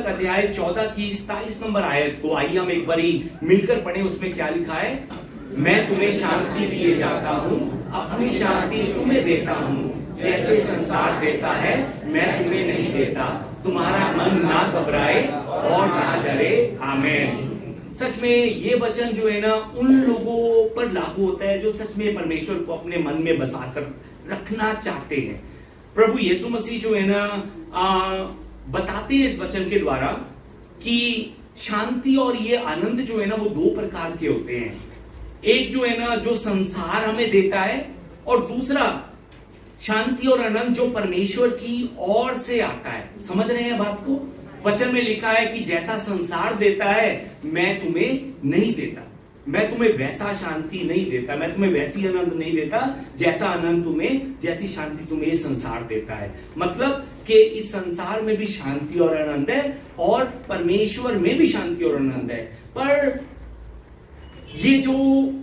अध्याय 14 की 27 नंबर आयत को आइए हम एक बार मिलकर पढ़ें। उसमें क्या लिखा है? मैं तुम्हें शांति दिए जाता हूँ, अपनी शांति तुम्हें देता हूँ, जैसे संसार देता है मैं तुम्हें नहीं देता। तुम्हारा मन ना घबराए और ना डरे। आमीन। सच में ये वचन जो है ना उन लोगों पर लागू होता है जो सच में परमेश्वर को अपने मन में बसाकर रखना चाहते हैं। प्रभु यीशु मसीह जो है ना बताते हैं इस वचन के द्वारा कि शांति और ये आनंद जो है ना वो दो प्रकार के होते हैं। एक जो है ना जो संसार हमें देता है, और दूसरा शांति और आनंद जो परमेश्वर की ओर से आता है। समझ रहे हैं बात को? वचन में लिखा है कि जैसा संसार देता है मैं तुम्हें नहीं देता, मैं तुम्हें वैसा शांति नहीं देता, मैं तुम्हें वैसी आनंद नहीं देता जैसा आनंद तुम्हें, जैसी शांति तुम्हें संसार देता है। मतलब कि इस संसार में भी शांति और आनंद है और परमेश्वर में भी शांति और आनंद है। पर ये जो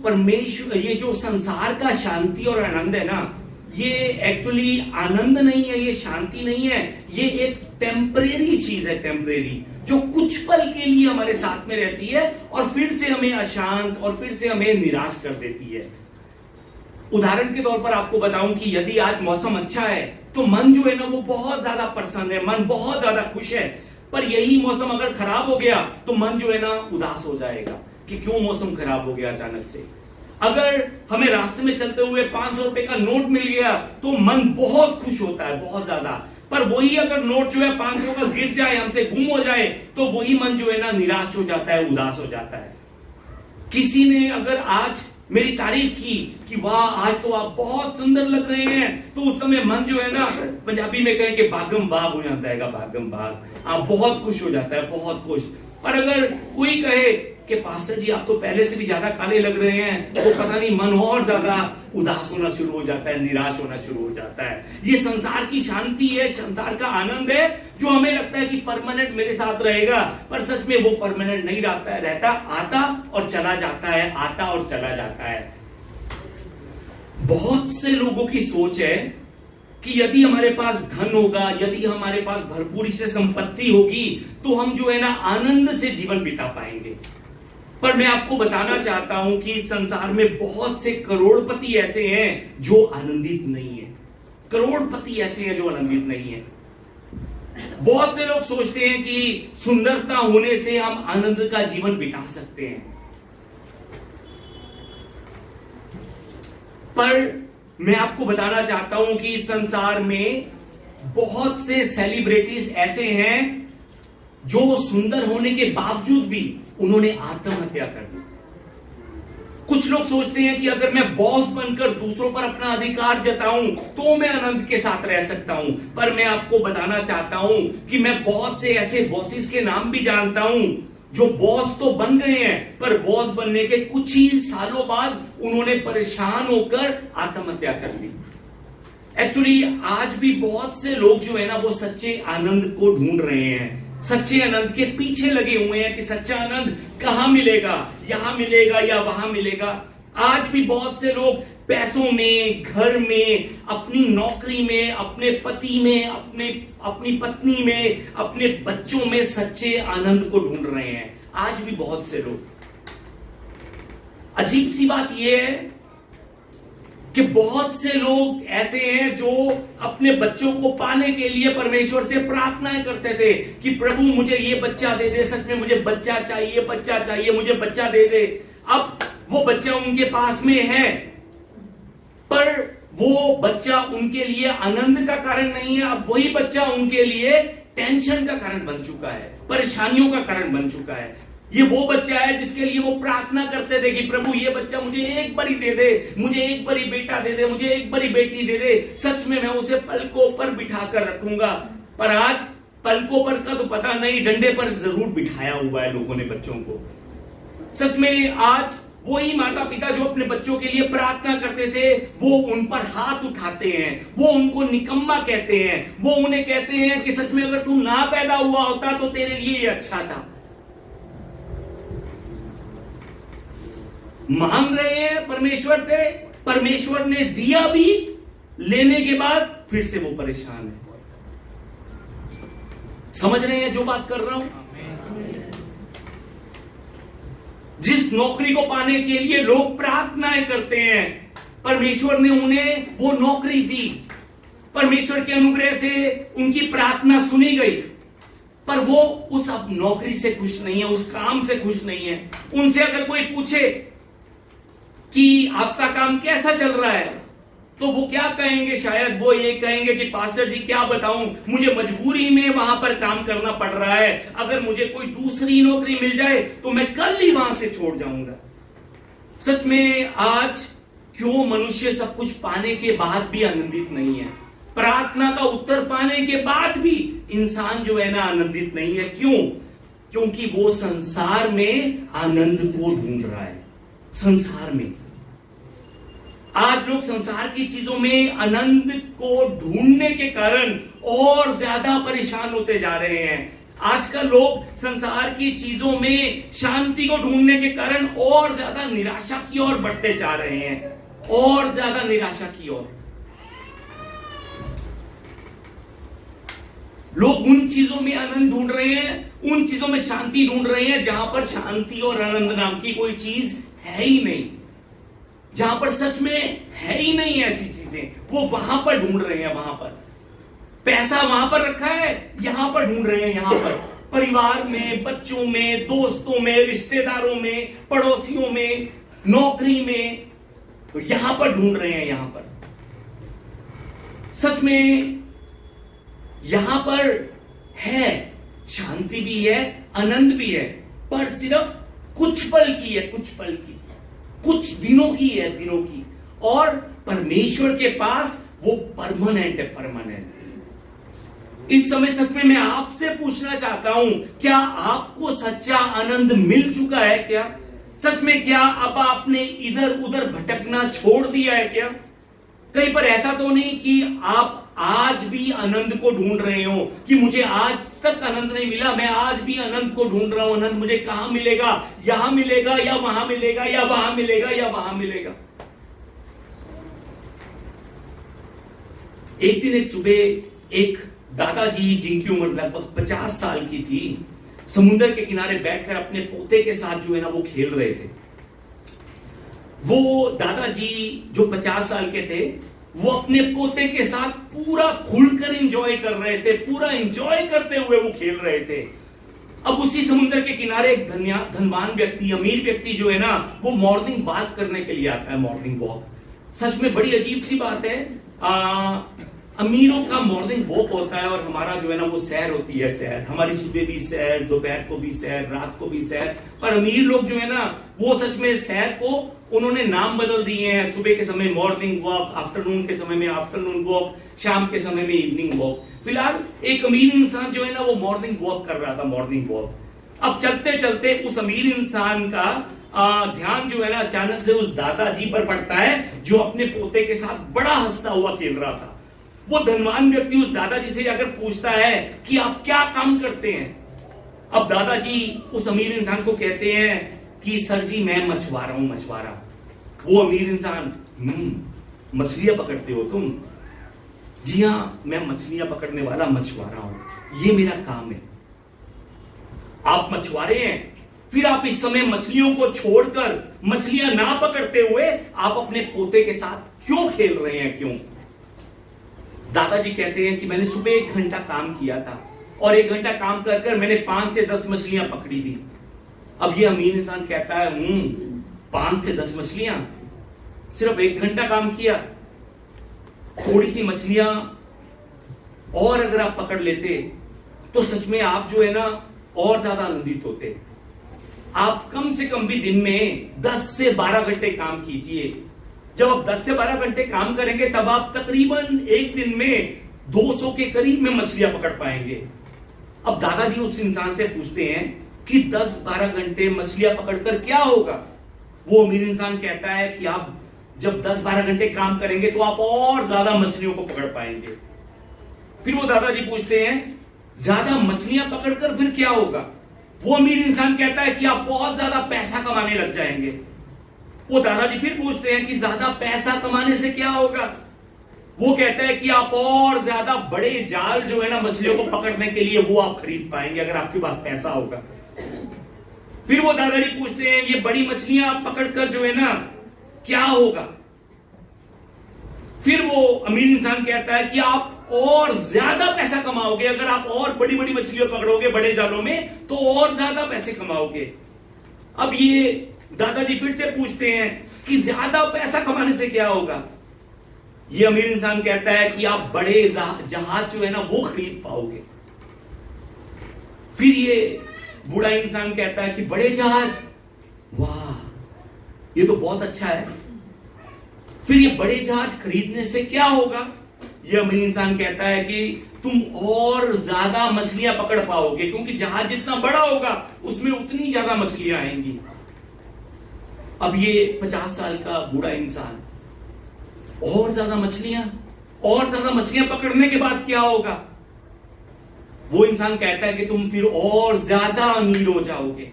परमेश्वर, ये जो संसार का शांति और आनंद है ना, ये एक्चुअली आनंद नहीं है, ये शांति नहीं है, ये एक टेम्परेरी चीज है, टेम्परेरी, जो कुछ पल के लिए हमारे साथ में रहती है और फिर से हमें अशांत और फिर से हमें निराश कर देती है। उदाहरण के तौर पर आपको बताऊं कि यदि आज मौसम अच्छा है तो मन जो है ना वो बहुत ज्यादा प्रसन्न है, मन बहुत ज्यादा खुश है। पर यही मौसम अगर खराब हो गया तो मन जो है ना उदास हो जाएगा कि क्यों मौसम खराब हो गया अचानक से। अगर हमें रास्ते में चलते हुए 500 रुपए का नोट मिल गया तो मन बहुत खुश होता है, बहुत ज्यादा। पर वही अगर नोट जो है 500 का गिर जाए, हमसे गुम हो जाए, तो वही मन जो है ना निराश हो जाता है, उदास हो जाता है। किसी ने अगर आज मेरी तारीफ की कि वाह आज तो आप बहुत सुंदर लग रहे हैं, तो उस समय मन जो है ना पंजाबी में कहें कि बागम बाग हो जाता है, बागम बाग, आप बहुत खुश हो जाता है, बहुत खुश। पर अगर कोई कहे कि पास्टर जी आप तो पहले से भी ज्यादा काले लग रहे हैं, तो पता नहीं मन और ज्यादा उदास होना शुरू हो जाता है, निराश होना शुरू हो जाता है। ये संसार की शांति है, संसार का आनंद है, जो हमें लगता है कि परमानेंट मेरे साथ रहेगा, पर सच में वो परमानेंट नहीं रहता, आता और चला जाता है, आता और चला जाता है। बहुत से लोगों की सोच है कि यदि हमारे पास धन होगा, यदि हमारे पास भरपूरी से संपत्ति होगी, तो हम जो है ना आनंद से जीवन बिता पाएंगे। पर मैं आपको बताना चाहता हूं कि संसार में बहुत से करोड़पति ऐसे हैं जो आनंदित नहीं है, करोड़पति ऐसे हैं जो आनंदित नहीं है। बहुत से लोग सोचते हैं कि सुंदरता होने से हम आनंद का जीवन बिता सकते हैं, पर मैं आपको बताना चाहता हूं कि संसार में बहुत से सेलिब्रिटीज ऐसे हैं जो सुंदर होने के बावजूद भी उन्होंने आत्महत्या कर दी। कुछ लोग सोचते हैं कि अगर मैं बॉस बनकर दूसरों पर अपना अधिकार जताऊं तो मैं आनंद के साथ रह सकता हूं। पर मैं आपको बताना चाहता हूं कि मैं बहुत से ऐसे बॉसेस के नाम भी जानता हूं जो बॉस तो बन गए हैं, पर बॉस बनने के कुछ ही सालों बाद उन्होंने परेशान होकर आत्महत्या कर ली। एक्चुअली आज भी बहुत से लोग जो है ना वो सच्चे आनंद को ढूंढ रहे हैं, सच्चे आनंद के पीछे लगे हुए हैं कि सच्चा आनंद कहां मिलेगा, यहां मिलेगा या वहां मिलेगा। आज भी बहुत से लोग पैसों में, घर में, अपनी नौकरी में, अपने पति में, अपनी पत्नी में, अपने बच्चों में सच्चे आनंद को ढूंढ रहे हैं। आज भी बहुत से लोग। अजीब सी बात यह है कि बहुत से लोग ऐसे हैं जो अपने बच्चों को पाने के लिए परमेश्वर से प्रार्थनाएं करते थे कि प्रभु मुझे ये बच्चा दे दे, सच में मुझे बच्चा चाहिए, बच्चा चाहिए, मुझे बच्चा दे दे। अब वो बच्चा उनके पास में है, पर वो बच्चा उनके लिए आनंद का कारण नहीं है। अब वही बच्चा उनके लिए टेंशन का कारण बन चुका है, परेशानियों का कारण बन चुका है। ये वो बच्चा है जिसके लिए वो प्रार्थना करते थे कि प्रभु ये बच्चा मुझे एक बारी दे दे, मुझे एक बारी बेटा दे दे, मुझे एक बारी बेटी दे दे, सच में मैं उसे पलकों पर बिठा कर रखूंगा। पर आज पलकों पर का तो पता नहीं, डंडे पर जरूर बिठाया हुआ है लोगों ने बच्चों को। सच में आज वही माता पिता जो अपने बच्चों के लिए प्रार्थना करते थे वो उन पर हाथ उठाते हैं, वो उनको निकम्मा कहते हैं, वो उन्हें कहते हैं कि सच में अगर तू ना पैदा हुआ होता तो तेरे लिए ये अच्छा था। मांग रहे हैं परमेश्वर से, परमेश्वर ने दिया भी, लेने के बाद फिर से वो परेशान है। समझ रहे हैं जो बात कर रहा हूं? जिस नौकरी को पाने के लिए लोग प्रार्थनाएं करते हैं, परमेश्वर ने उन्हें वो नौकरी दी, परमेश्वर के अनुग्रह से उनकी प्रार्थना सुनी गई, पर वो उस अब नौकरी से खुश नहीं है, उस काम से खुश नहीं है। उनसे अगर कोई पूछे कि आपका काम कैसा चल रहा है, तो वो क्या कहेंगे? शायद वो ये कहेंगे कि पास्टर जी क्या बताऊं, मुझे मजबूरी में वहां पर काम करना पड़ रहा है, अगर मुझे कोई दूसरी नौकरी मिल जाए तो मैं कल ही वहां से छोड़ जाऊंगा। सच में आज क्यों मनुष्य सब कुछ पाने के बाद भी आनंदित नहीं है? प्रार्थना का उत्तर पाने के बाद भी इंसान जो है ना आनंदित नहीं है। क्यों? क्योंकि वो संसार में आनंद को ढूंढ रहा है। संसार में आज लोग संसार की चीजों में आनंद को ढूंढने के कारण और ज्यादा परेशान होते जा रहे हैं। आजकल लोग संसार की चीजों में शांति को ढूंढने के कारण और ज्यादा निराशा की ओर बढ़ते जा रहे हैं, और ज्यादा निराशा की ओर। लोग उन चीजों में आनंद ढूंढ रहे हैं, उन चीजों में शांति ढूंढ रहे हैं जहां पर शांति और आनंद नाम की कोई चीज है ही नहीं, जहां पर सच में है ही नहीं ऐसी चीजें, वो वहां पर ढूंढ रहे हैं। वहां पर पैसा वहां पर रखा है, यहां पर ढूंढ रहे हैं, यहां पर परिवार में, बच्चों में, दोस्तों में, रिश्तेदारों में, पड़ोसियों में, नौकरी में, तो यहां पर ढूंढ रहे हैं। यहां पर सच में यहां पर है, शांति भी है, आनंद भी है, पर सिर्फ कुछ पल की है, कुछ पल की, कुछ दिनों की है, दिनों की। और परमेश्वर के पास वो परमानेंट है, परमानेंट। इस समय सच में मैं आपसे पूछना चाहता हूं, क्या आपको सच्चा आनंद मिल चुका है? क्या सच में, क्या अब आपने इधर उधर भटकना छोड़ दिया है? क्या कहीं पर ऐसा तो नहीं कि आप आज भी आनंद को ढूंढ रहे हो कि मुझे आज तक आनंद नहीं मिला, मैं आज भी आनंद को ढूंढ रहा हूं, आनंद मुझे कहां मिलेगा? यहां मिलेगा या वहां मिलेगा, या वहां मिलेगा या वहां मिलेगा? एक दिन एक सुबह एक दादाजी, जिनकी उम्र लगभग 50 साल की थी, समुद्र के किनारे बैठकर अपने पोते के साथ जो है ना वो खेल रहे थे। वो दादाजी जो 50 साल के थे, वो अपने पोते के साथ पूरा खुलकर एंजॉय कर रहे थे, पूरा एंजॉय करते हुए वो खेल रहे थे। अब उसी समुद्र के किनारे एक धनवान व्यक्ति, अमीर व्यक्ति जो है ना, वो मॉर्निंग वॉक करने के लिए आता है। मॉर्निंग वॉक सच में बड़ी अजीब सी बात है। अमीरों का मॉर्निंग वॉक होता है और हमारा जो है ना वो सैर होती है, सैर। हमारी सुबह भी सैर, दोपहर को भी सैर, रात को भी सैर। पर अमीर लोग जो है ना वो सच में सैर को उन्होंने नाम बदल दिए हैं। सुबह के समय मॉर्निंग वॉक, आफ्टरनून के समय में आफ्टरनून वॉक, शाम के समय में इवनिंग वॉक। फिलहाल एक अमीर इंसान जो है ना वो मॉर्निंग वॉक कर रहा था, मॉर्निंग वॉक। अब चलते चलते उस अमीर इंसान का ध्यान जो है ना अचानक से उस दादाजी पर पड़ता है, जो अपने पोते के साथ बड़ा हंसता हुआ खेल रहा था। वो धनवान व्यक्ति उस दादाजी से जाकर पूछता है कि आप क्या काम करते हैं? अब दादाजी उस अमीर इंसान को कहते हैं कि सर जी मैं मछुआरा हूं, मछुआरा। वो अमीर इंसान, मछलियां पकड़ते हो तुम? जी हां, मैं मछलियां पकड़ने वाला मछुआरा हूं, ये मेरा काम है। आप मछुआरे हैं, फिर आप इस समय मछलियों को छोड़कर, मछलियां ना पकड़ते हुए आप अपने पोते के साथ क्यों खेल रहे हैं? क्यों? दादाजी कहते हैं कि मैंने सुबह 1 घंटा काम किया था और 1 घंटा काम कर कर मैंने 5 से 10 मछलियां पकड़ी थी। अब ये अमीर इंसान कहता है 5 से 10 मछलियां, सिर्फ 1 घंटा काम किया, थोड़ी सी मछलियां और अगर आप पकड़ लेते तो सच में आप जो है ना और ज्यादा आनंदित होते। आप कम से कम भी दिन में 10 से 12 घंटे काम कीजिए। जब आप 10 से 12 घंटे काम करेंगे तब आप तकरीबन एक दिन में 200 के करीब में मछलियां पकड़ पाएंगे। अब दादाजी उस इंसान से पूछते हैं कि 10-12 घंटे मछलियां पकड़कर क्या होगा? वो अमीर इंसान कहता है कि आप जब 10-12 घंटे काम करेंगे तो आप और ज्यादा मछलियों को पकड़ पाएंगे। फिर वो दादाजी पूछते हैं ज्यादा मछलियां पकड़कर फिर क्या होगा? वो अमीर इंसान कहता है कि आप बहुत ज्यादा पैसा कमाने लग जाएंगे। वो दादाजी फिर पूछते हैं कि ज्यादा पैसा कमाने से क्या होगा? वो कहता है कि आप और ज्यादा बड़े जाल जो है ना मछलियों को पकड़ने के लिए वो आप खरीद पाएंगे अगर आपके पास पैसा होगा। फिर वो दादाजी पूछते हैं ये बड़ी मछलियां आप पकड़कर जो है ना क्या होगा? फिर वो अमीर इंसान कहता है कि आप और ज्यादा पैसा कमाओगे अगर आप और बड़ी बड़ी मछलियां पकड़ोगे बड़े जालों में तो और ज्यादा पैसे कमाओगे। अब ये दादाजी फिर से पूछते हैं कि ज्यादा पैसा कमाने से क्या होगा? ये अमीर इंसान कहता है कि आप बड़े जहाज जो है ना वो खरीद पाओगे। फिर ये बूढ़ा इंसान कहता है कि बड़े जहाज, वाह ये तो बहुत अच्छा है। फिर ये बड़े जहाज खरीदने से क्या होगा? ये अमीर इंसान कहता है कि तुम और ज्यादा मछलियां पकड़ पाओगे क्योंकि जहाज जितना बड़ा होगा उसमें उतनी ज्यादा मछलियां आएंगी। अब ये 50 साल का बूढ़ा इंसान और ज्यादा मछलियां पकड़ने के बाद क्या होगा? वो इंसान कहता है कि तुम फिर और ज्यादा अमीर हो जाओगे।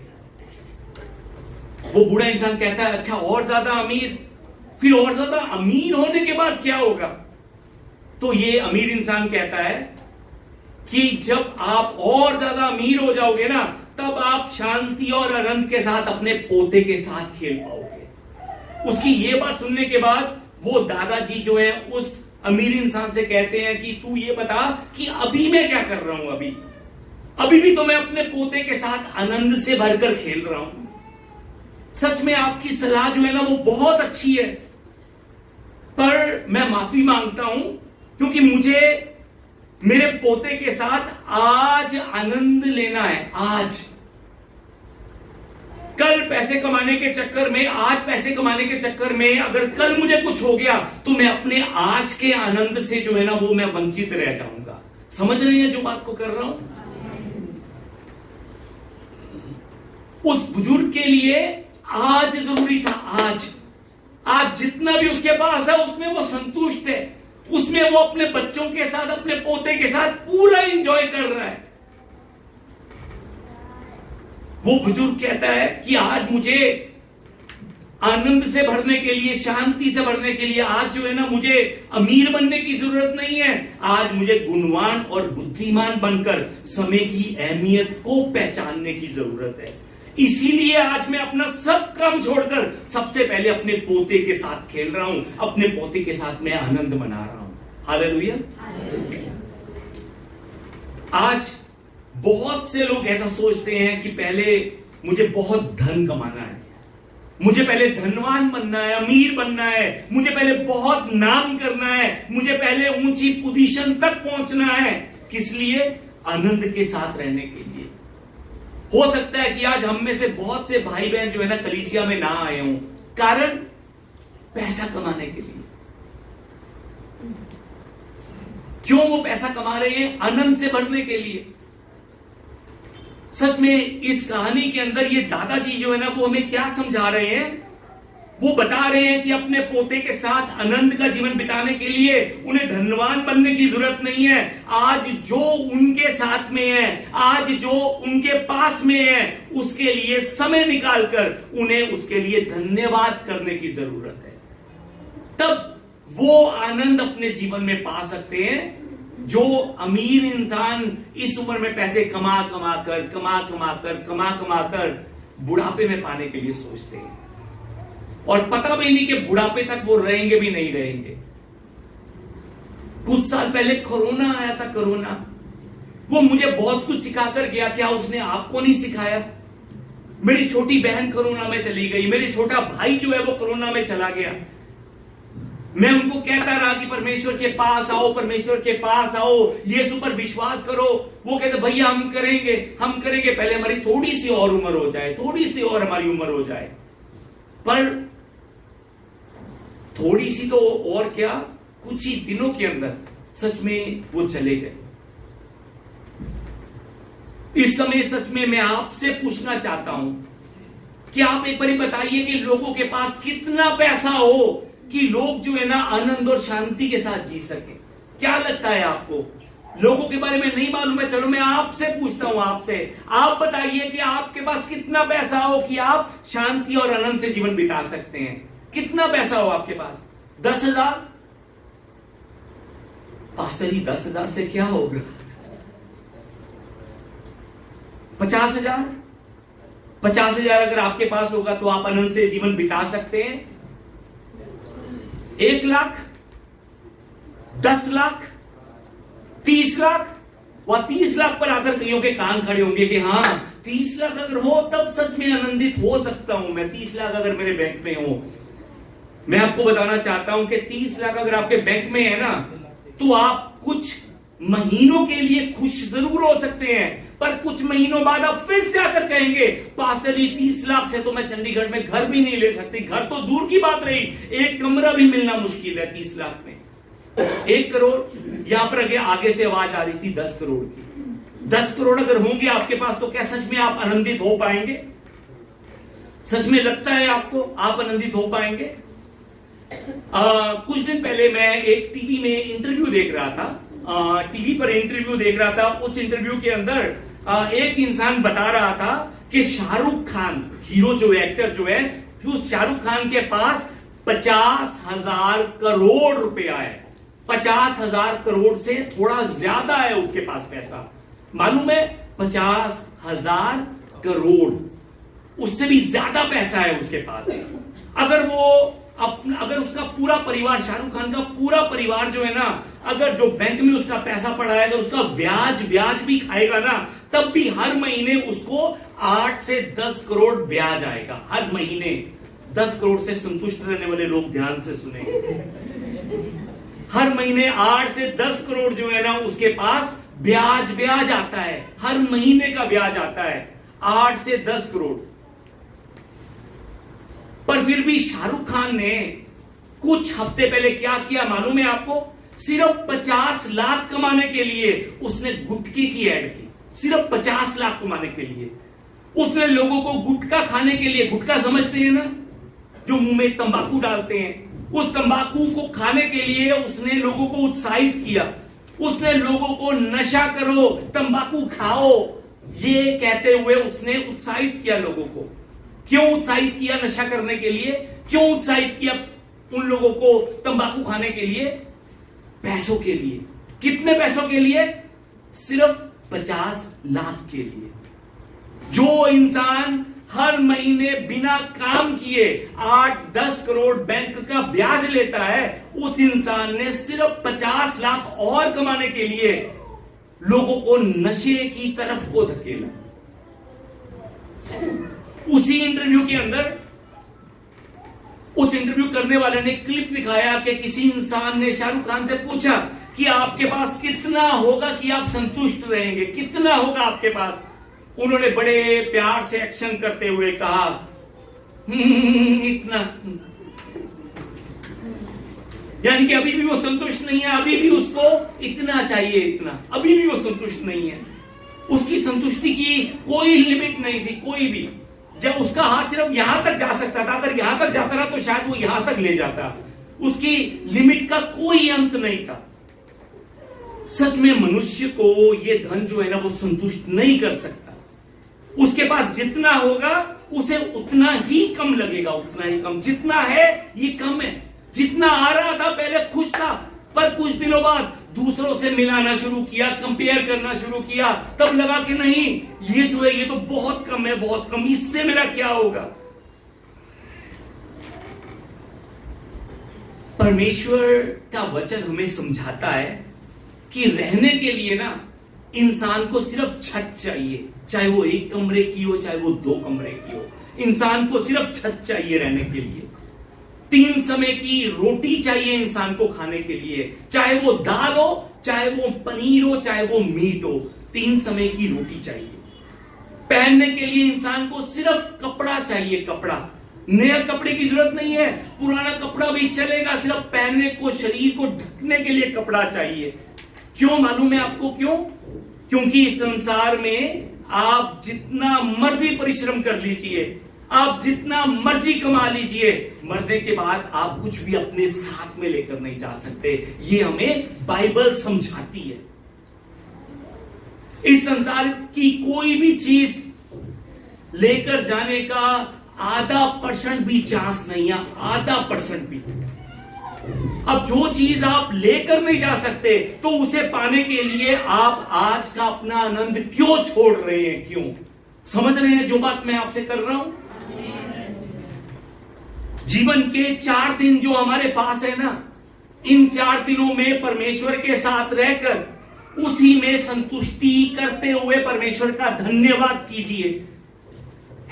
वो बूढ़ा इंसान कहता है अच्छा और ज्यादा अमीर, फिर और ज्यादा अमीर होने के बाद क्या होगा? तो ये अमीर इंसान कहता है कि जब आप और ज्यादा अमीर हो जाओगे ना तब आप शांति और आनंद के साथ अपने पोते के साथ खेल पाओगे। उसकी ये बात सुनने के बाद वो दादाजी जो है उस अमीर इंसान से कहते हैं कि तू ये बता कि अभी मैं क्या कर रहा हूं? अभी भी तो मैं अपने पोते के साथ आनंद से भरकर खेल रहा हूं। सच में आपकी सलाह जो है ना वो बहुत अच्छी है, पर मैं माफी मांगता हूं क्योंकि मुझे मेरे पोते के साथ आज आनंद लेना है। आज कल पैसे कमाने के चक्कर में, आज पैसे कमाने के चक्कर में अगर कल मुझे कुछ हो गया तो मैं अपने आज के आनंद से जो है ना वो मैं वंचित रह जाऊंगा। समझ रहे हैं जो बात को कर रहा हूं? उस बुजुर्ग के लिए आज जरूरी था। आज जितना भी उसके पास है उसमें वो संतुष्ट है, उसमें वो अपने बच्चों के साथ, अपने पोते के साथ पूरा एंजॉय कर रहा है। वो बुजुर्ग कहता है कि आज मुझे आनंद से भरने के लिए, शांति से भरने के लिए आज जो है ना मुझे अमीर बनने की जरूरत नहीं है। आज मुझे गुणवान और बुद्धिमान बनकर समय की अहमियत को पहचानने की जरूरत है। इसीलिए आज मैं अपना सब काम छोड़कर सबसे पहले अपने पोते के साथ खेल रहा हूं, अपने पोते के साथ मैं आनंद मना रहा हूं। हालेलुया। आज बहुत से लोग ऐसा सोचते हैं कि पहले मुझे बहुत धन कमाना है, मुझे पहले धनवान बनना है, अमीर बनना है, मुझे पहले बहुत नाम करना है, मुझे पहले ऊंची पोजीशन तक पहुंचना है। किस लिए? आनंद के साथ रहने के लिए। हो सकता है कि आज हम में से बहुत से भाई बहन जो है ना कलीसिया में ना आए हों, कारण पैसा कमाने के लिए। क्यों वो पैसा कमा रहे हैं? आनंद से भरने के लिए। सच में इस कहानी के अंदर ये दादाजी जो है ना वो हमें क्या समझा रहे हैं? वो बता रहे हैं कि अपने पोते के साथ आनंद का जीवन बिताने के लिए उन्हें धनवान बनने की जरूरत नहीं है। आज जो उनके साथ में है, आज जो उनके पास में है, उसके लिए समय निकालकर उन्हें उसके लिए धन्यवाद करने की जरूरत है। तब वो आनंद अपने जीवन में पा सकते हैं जो अमीर इंसान इस उम्र में पैसे कमा कमा कर बुढ़ापे में पाने के लिए सोचते हैं और पता भी नहीं कि बुढ़ापे तक वो रहेंगे भी नहीं रहेंगे। कुछ साल पहले कोरोना आया था। कोरोना वो मुझे बहुत कुछ सिखाकर गया। क्या उसने आपको नहीं सिखाया? मेरी छोटी बहन कोरोना में चली गई, मेरी छोटा भाई जो है वो कोरोना में चला गया। मैं उनको कहता रहा कि परमेश्वर के पास आओ, परमेश्वर के पास आओ, यीशु पर विश्वास करो। वो कहते भैया हम करेंगे, पहले हमारी थोड़ी सी और उम्र हो जाए, थोड़ी सी और हमारी उम्र हो जाए। पर थोड़ी सी तो और क्या, कुछ ही दिनों के अंदर सच में वो चले गए। इस समय सच में मैं आपसे पूछना चाहता हूं कि आप एक बार बताइए कि लोगों के पास कितना पैसा हो कि लोग जो है ना आनंद और शांति के साथ जी सके। क्या लगता है आपको? लोगों के बारे में नहीं मालूम है। चलो मैं आपसे पूछता हूं, आप बताइए कि आपके पास कितना पैसा हो कि आप शांति और आनंद से जीवन बिता सकते हैं? कितना पैसा हो आपके पास? 10,000, पास्टर जी 10,000 से क्या होगा? 50,000? 50,000 अगर आपके पास होगा तो आप आनंद से जीवन बिता सकते हैं। 1 लाख, 10 लाख, 30 लाख, वह 30 लाख पर आकर कईयों के कान खड़े होंगे कि हाँ 30 लाख अगर हो तब सच में आनंदित हो सकता हूं मैं। 30 लाख अगर मेरे बैंक में हो, मैं आपको बताना चाहता हूं कि 30 लाख अगर आपके बैंक में है ना, तो आप कुछ महीनों के लिए खुश जरूर हो सकते हैं, पर कुछ महीनों बाद आप फिर से आकर कहेंगे पास्टर जी 30 लाख से तो मैं चंडीगढ़ में घर भी नहीं ले सकती। घर तो दूर की बात रही, एक कमरा भी मिलना मुश्किल है 30 लाख में। 1 करोड़, यहां पर आगे से आवाज आ रही थी 10 करोड़ की। 10 करोड़ अगर होंगे आपके पास तो क्या सच में आप आनंदित हो पाएंगे? सच में लगता है आपको आप आनंदित हो पाएंगे? कुछ दिन पहले मैं एक टीवी में इंटरव्यू देख रहा था, टीवी पर इंटरव्यू देख रहा था। उस इंटरव्यू के अंदर एक इंसान बता रहा था कि शाहरुख खान हीरो जो एक्टर जो है, उस शाहरुख खान के पास 50,000 करोड़ रुपया है। 50,000 करोड़ से थोड़ा ज्यादा है उसके पास पैसा। मालूम है 50,000 करोड़, उससे भी ज्यादा पैसा है उसके पास। अगर उसका पूरा परिवार, शाहरुख खान का पूरा परिवार जो है ना, अगर जो बैंक में उसका पैसा पड़ा है, अगर उसका ब्याज भी खाएगा ना, तब भी हर महीने उसको 8 से 10 करोड़ ब्याज आएगा हर महीने। 10 करोड़ से संतुष्ट रहने वाले लोग ध्यान से सुने। हर महीने 8 से 10 करोड़ जो है ना उसके पास ब्याज आता है, हर महीने का ब्याज आता है 8 से 10 करोड़। पर फिर भी शाहरुख खान ने कुछ हफ्ते पहले क्या किया मालूम है आपको? सिर्फ 50 लाख कमाने के लिए उसने गुटखे की ऐड की। सिर्फ 50 लाख कमाने के लिए उसने लोगों को गुटखा खाने के लिए, गुटखा समझते हैं ना, जो मुंह में तंबाकू डालते हैं, उस तंबाकू को खाने के लिए उसने लोगों को उत्साहित किया। उसने लोगों को नशा करो, तंबाकू खाओ, ये कहते हुए उसने उत्साहित किया लोगों को। क्यों उत्साहित किया नशा करने के लिए? क्यों उत्साहित किया उन लोगों को तंबाकू खाने के लिए? पैसों के लिए। कितने पैसों के लिए? सिर्फ 50 लाख के लिए। जो इंसान हर महीने बिना काम किए 8-10 करोड़ बैंक का ब्याज लेता है, उस इंसान ने सिर्फ 50 लाख और कमाने के लिए लोगों को नशे की तरफ को धकेला। उसी इंटरव्यू के अंदर उस इंटरव्यू करने वाले ने क्लिप दिखाया कि किसी इंसान ने शाहरुख खान से पूछा कि आपके पास कितना होगा कि आप संतुष्ट रहेंगे, कितना होगा आपके पास? उन्होंने बड़े प्यार से एक्शन करते हुए कहा इतना। यानी कि अभी भी वो संतुष्ट नहीं है, अभी भी उसको इतना चाहिए, इतना। अभी भी वो संतुष्ट नहीं है। उसकी संतुष्टि की कोई लिमिट नहीं थी, कोई भी। जब उसका हाथ सिर्फ यहां तक जा सकता था, अगर यहां तक जाता ना तो शायद वो यहां तक ले जाता। उसकी लिमिट का कोई अंत नहीं था। सच में मनुष्य को ये धन जो है ना वो संतुष्ट नहीं कर सकता। उसके पास जितना होगा उसे उतना ही कम लगेगा, उतना ही कम। जितना है ये कम है। जितना आ रहा था पहले खुश था, पर कुछ दिनों बाद दूसरों से मिलाना शुरू किया, कंपेयर करना शुरू किया, तब लगा कि नहीं ये जो है ये तो बहुत कम है, बहुत कम, इससे मेरा क्या होगा? परमेश्वर का वचन हमें समझाता है कि रहने के लिए ना इंसान को सिर्फ छत चाहिए, चाहे वो 1 कमरे की हो, चाहे वो 2 कमरे की हो। इंसान को सिर्फ छत चाहिए रहने के लिए। 3 समय की रोटी चाहिए इंसान को खाने के लिए, चाहे वो दाल हो, चाहे वो पनीर हो, चाहे वो मीट हो। 3 समय की रोटी चाहिए। पहनने के लिए इंसान को सिर्फ कपड़ा चाहिए, कपड़ा। नया कपड़े की जरूरत नहीं है, पुराना कपड़ा भी चलेगा, सिर्फ पहनने को, शरीर को ढकने के लिए कपड़ा चाहिए। क्यों मालूम है आपको? क्यों? क्योंकि इस संसार में आप जितना मर्जी परिश्रम कर लीजिए, आप जितना मर्जी कमा लीजिए, मरने के बाद आप कुछ भी अपने साथ में लेकर नहीं जा सकते। ये हमें बाइबल समझाती है। इस संसार की कोई भी चीज लेकर जाने का 0.5% भी चांस नहीं है, 0.5% भी। अब जो चीज आप लेकर नहीं जा सकते, तो उसे पाने के लिए आप आज का अपना आनंद क्यों छोड़ रहे हैं? क्यों? समझ रहे हैं जो बात मैं आपसे कर रहा हूं? जीवन के 4 दिन जो हमारे पास है ना, इन 4 दिनों में परमेश्वर के साथ रहकर उसी में संतुष्टि करते हुए परमेश्वर का धन्यवाद कीजिए।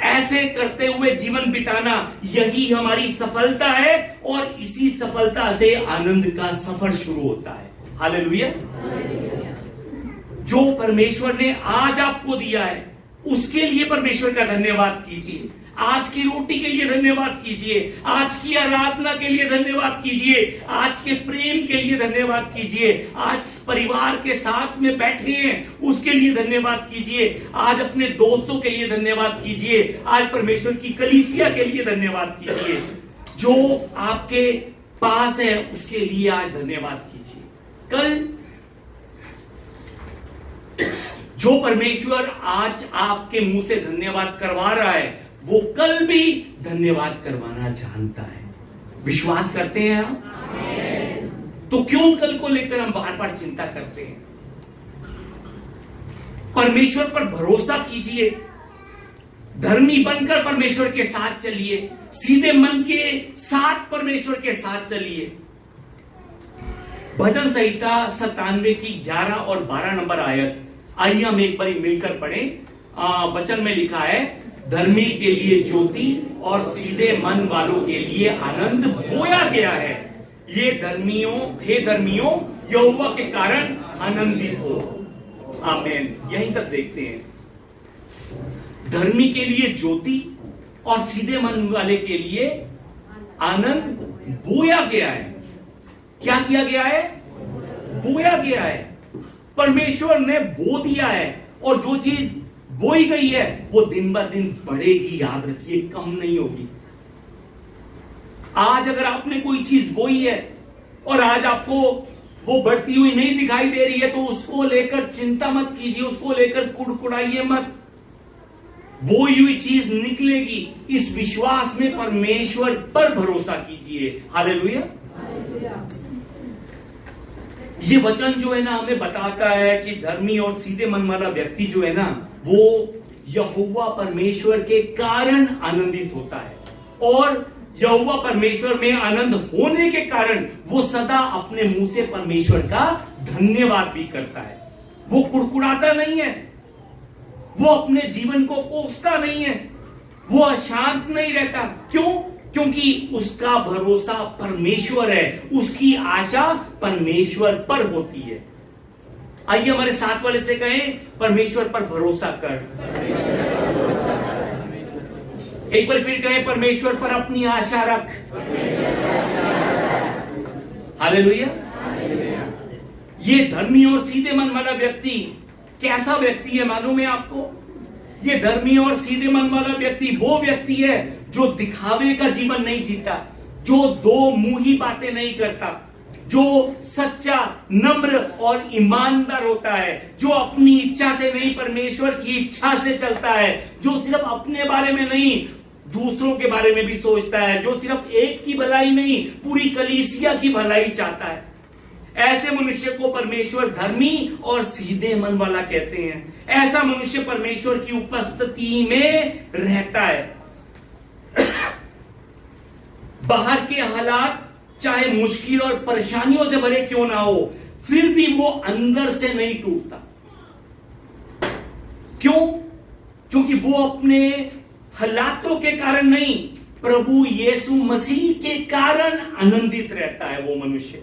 ऐसे करते हुए जीवन बिताना, यही हमारी सफलता है, और इसी सफलता से आनंद का सफर शुरू होता है। हालेलुया। जो परमेश्वर ने आज आपको दिया है, उसके लिए परमेश्वर का धन्यवाद कीजिए। आज की रोटी के लिए धन्यवाद कीजिए, आज की आराधना के लिए धन्यवाद कीजिए, आज के प्रेम के लिए धन्यवाद कीजिए, आज परिवार के साथ में बैठे हैं उसके लिए धन्यवाद कीजिए, आज अपने दोस्तों के लिए धन्यवाद कीजिए, आज परमेश्वर की कलीसिया के लिए धन्यवाद कीजिए, जो आपके पास है उसके लिए आज धन्यवाद कीजिए। कल जो परमेश्वर आज आपके मुंह से धन्यवाद करवा रहा है, वो कल भी धन्यवाद करवाना जानता है। विश्वास करते हैं आप? तो क्यों कल को लेकर हम बार बार चिंता करते हैं? परमेश्वर पर भरोसा कीजिए, धर्मी बनकर परमेश्वर के साथ चलिए, सीधे मन के साथ परमेश्वर के साथ चलिए। भजन संहिता 97 की 11 और 12 नंबर आयत आइए हम एक बार मिलकर पढ़ें। वचन में लिखा है, धर्मी के लिए ज्योति और सीधे मन वालों के लिए आनंद बोया गया है। ये धर्मियों यहोवा के कारण आनंदित हो। आमीन। यहीं तक देखते हैं, धर्मी के लिए ज्योति और सीधे मन वाले के लिए आनंद बोया गया है। क्या किया गया है? बोया गया है। परमेश्वर ने बो दिया है, और जो चीज बोई गई है वो दिन ब दिन बढ़ेगी। याद रखिए, कम नहीं होगी। आज अगर आपने कोई चीज बोई है और आज आपको वो बढ़ती हुई नहीं दिखाई दे रही है, तो उसको लेकर चिंता मत कीजिए, उसको लेकर कुड़कुड़ाइए मत। बोई हुई चीज निकलेगी, इस विश्वास में परमेश्वर पर भरोसा कीजिए। हालेलुया। ये वचन जो है ना, हमें बताता है कि धर्मी और सीधे मन वाला व्यक्ति जो है ना, वो यहोवा परमेश्वर के कारण आनंदित होता है, और यहोवा परमेश्वर में आनंद होने के कारण वो सदा अपने मुंह से परमेश्वर का धन्यवाद भी करता है। वो कुड़कुड़ाता नहीं है, वो अपने जीवन को कोसता नहीं है, वो अशांत नहीं रहता। क्यों? क्योंकि उसका भरोसा परमेश्वर है, उसकी आशा परमेश्वर पर होती है। आइए हमारे साथ वाले से कहें, परमेश्वर पर भरोसा कर। एक बार फिर कहें, परमेश्वर पर अपनी आशा रख। हालेलुया। ये धर्मी और सीधे मन वाला व्यक्ति कैसा व्यक्ति है मालूम है आपको? ये धर्मी और सीधे मन वाला व्यक्ति वो व्यक्ति है जो दिखावे का जीवन नहीं जीता, जो दो मुंही बातें नहीं करता, जो सच्चा, नम्र और ईमानदार होता है, जो अपनी इच्छा से नहीं परमेश्वर की इच्छा से चलता है, जो सिर्फ अपने बारे में नहीं दूसरों के बारे में भी सोचता है, जो सिर्फ एक की भलाई नहीं पूरी कलीसिया की भलाई चाहता है। ऐसे मनुष्य को परमेश्वर धर्मी और सीधे मन वाला कहते हैं। ऐसा मनुष्य परमेश्वर की उपस्थिति में रहता है। बाहर के हालात चाहे मुश्किल और परेशानियों से भरे क्यों ना हो, फिर भी वो अंदर से नहीं टूटता। क्यों? क्योंकि वो अपने हालातों के कारण नहीं, प्रभु यीशु मसीह के कारण आनंदित रहता है वो मनुष्य।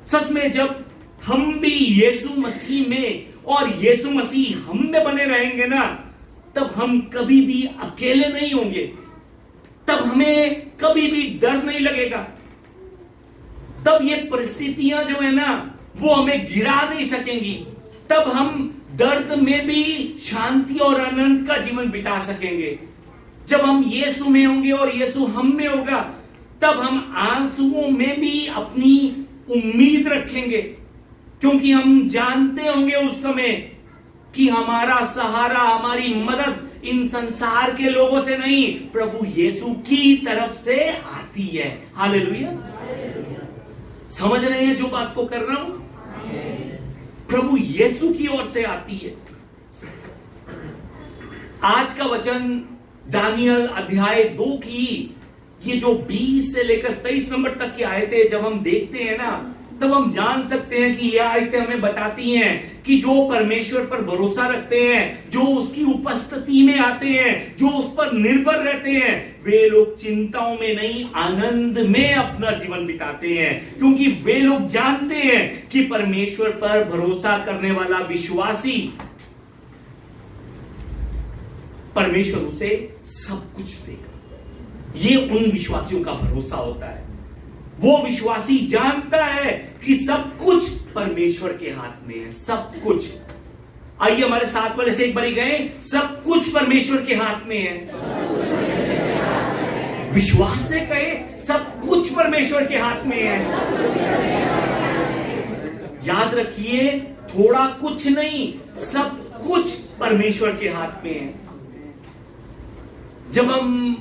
सच में जब हम भी यीशु मसीह में और यीशु मसीह हम में बने रहेंगे ना, तब हम कभी भी अकेले नहीं होंगे, तब हमें कभी भी डर नहीं लगेगा, तब ये परिस्थितियां जो है ना वो हमें गिरा नहीं सकेंगी, तब हम दर्द में भी शांति और आनंद का जीवन बिता सकेंगे। जब हम यीशु में होंगे और यीशु हम में होगा, तब हम आंसुओं में भी अपनी उम्मीद रखेंगे, क्योंकि हम जानते होंगे उस समय कि हमारा सहारा, हमारी मदद इन संसार के लोगों से नहीं, प्रभु यीशु की तरफ से आती है। हालेलुया। समझ रहे हैं जो बात को कर रहा हूं? प्रभु यीशु की ओर से आती है। आज का वचन दानियल अध्याय 2 की ये जो 20 से लेकर 23 नंबर तक की आयतें जब हम देखते हैं ना, तब हम जान सकते हैं कि यह आयतें हमें बताती हैं कि जो परमेश्वर पर भरोसा रखते हैं, जो उसकी उपस्थिति में आते हैं, जो उस पर निर्भर रहते हैं, वे लोग चिंताओं में नहीं, आनंद में अपना जीवन बिताते हैं, क्योंकि वे लोग जानते हैं कि परमेश्वर पर भरोसा करने वाला विश्वासी, परमेश्वर उसे सब कुछ देगा। ये उन विश्वासियों का भरोसा होता है। वो विश्वासी जानता है कि सब कुछ परमेश्वर के हाथ में है, सब कुछ। आइए हमारे साथ वाले से एक बारी गए, सब कुछ परमेश्वर के हाथ में है। विश्वास से कहे, सब कुछ परमेश्वर के हाथ में है। याद रखिए, थोड़ा कुछ नहीं, सब कुछ परमेश्वर के हाथ में है। जब हम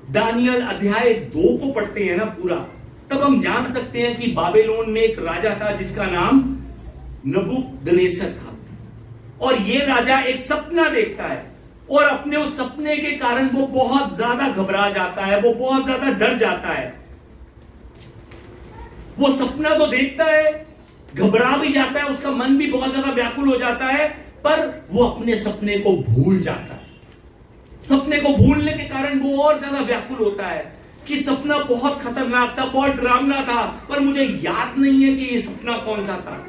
दानियल अध्याय 2 को पढ़ते हैं ना पूरा, तब हम जान सकते हैं कि बाबेलोन में एक राजा था जिसका नाम नबूकदनेस्सर था। और ये राजा एक सपना देखता है और अपने उस सपने के कारण वो बहुत ज्यादा घबरा जाता है, वो बहुत ज्यादा डर जाता है। वो सपना तो देखता है, घबरा भी जाता है, उसका मन भी बहुत ज्यादा व्याकुल हो जाता है, पर वो अपने सपने को भूल जाता है। सपने को भूलने के कारण वो और ज्यादा व्याकुल होता है कि सपना बहुत खतरनाक था, बहुत डरावना था, पर मुझे याद नहीं है कि ये सपना कौन सा था।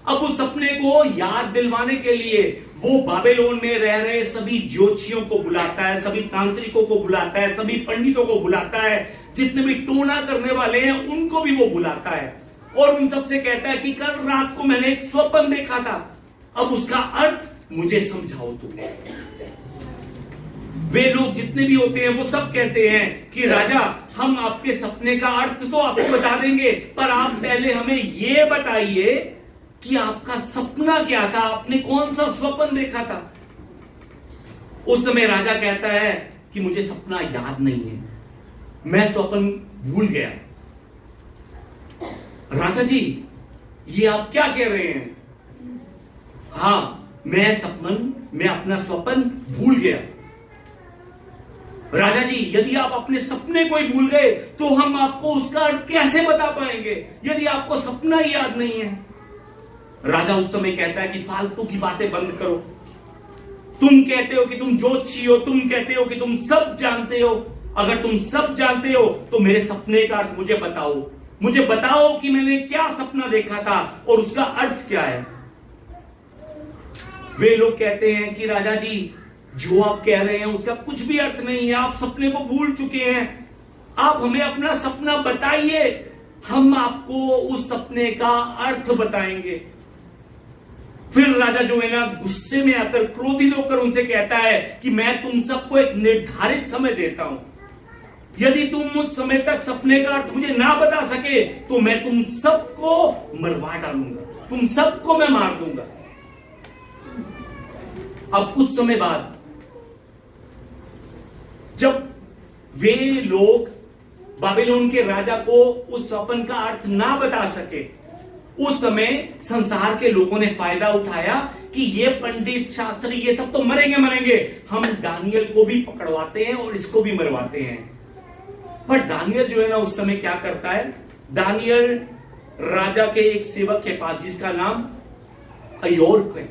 अब उस सपने को याद दिलवाने के लिए वो बाबेलोन में रह रहे सभी ज्योतिषियों को बुलाता है, सभी तांत्रिकों को बुलाता है, सभी पंडितों को बुलाता है, जितने भी टोना करने वाले हैं उनको भी वो बुलाता है और उन सबसे कहता है कि कल रात को मैंने एक स्वप्न देखा था, अब उसका अर्थ मुझे समझाओ तुम। वे लोग जितने भी होते हैं वो सब कहते हैं कि राजा, हम आपके सपने का अर्थ तो आपको बता देंगे, पर आप पहले हमें यह बताइए कि आपका सपना क्या था, आपने कौन सा स्वप्न देखा था। उस समय राजा कहता है कि मुझे सपना याद नहीं है, मैं स्वप्न भूल गया। राजा जी, ये आप क्या कह रहे हैं? हां, मैं अपना स्वप्न भूल गया। राजा जी, यदि आप अपने सपने को ही भूल गए तो हम आपको उसका अर्थ कैसे बता पाएंगे, यदि आपको सपना ही याद नहीं है। राजा उस समय कहता है कि फालतू की बातें बंद करो। तुम कहते हो कि तुम ज्योतिषी हो, तुम कहते हो कि तुम सब जानते हो। अगर तुम सब जानते हो तो मेरे सपने का अर्थ मुझे बताओ। मुझे बताओ कि मैंने क्या सपना देखा था और उसका अर्थ क्या है। वे लोग कहते हैं कि राजा जी, जो आप कह रहे हैं उसका कुछ भी अर्थ नहीं है, आप सपने को भूल चुके हैं, आप हमें अपना सपना बताइए, हम आपको उस सपने का अर्थ बताएंगे। फिर राजा जो है ना, गुस्से में आकर, क्रोधित होकर उनसे कहता है कि मैं तुम सबको एक निर्धारित समय देता हूं, यदि तुम उस समय तक सपने का अर्थ मुझे ना बता सके तो मैं तुम सबको मरवा डालूंगा, तुम सबको मैं मार दूंगा। अब कुछ समय बाद जब वे लोग बाबेलोन के राजा को उस स्वप्न का अर्थ ना बता सके, उस समय संसार के लोगों ने फायदा उठाया कि ये पंडित शास्त्री ये सब तो मरेंगे, हम दानियल को भी पकड़वाते हैं और इसको भी मरवाते हैं। पर दानियल जो है ना, उस समय क्या करता है, दानियल राजा के एक सेवक के पास, जिसका नाम अयोर्क है,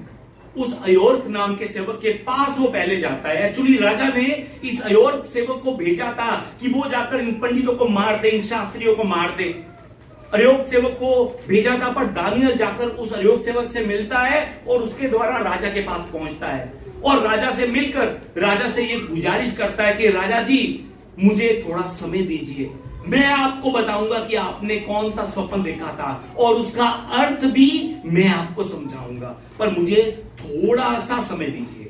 उस अयोर्क नाम के सेवक के पास वो पहले जाता है। एक्चुअली राजा ने इस अयोर्क सेवक को भेजा था कि वो जाकर इन पंडितों को मार दे, इन शास्त्रियों को मार दे। अयोर्क सेवक को भेजा था, पर दानियल जाकर उस अयोर्क सेवक से मिलता है और उसके द्वारा राजा के पास पहुंचता है और राजा से मिलकर राजा से ये गुजारिश करता है कि राजा जी, मुझे थोड़ा समय दीजिए, मैं आपको बताऊंगा कि आपने कौन सा स्वप्न देखा था और उसका अर्थ भी मैं आपको समझाऊंगा, पर मुझे थोड़ा सा समय दीजिए।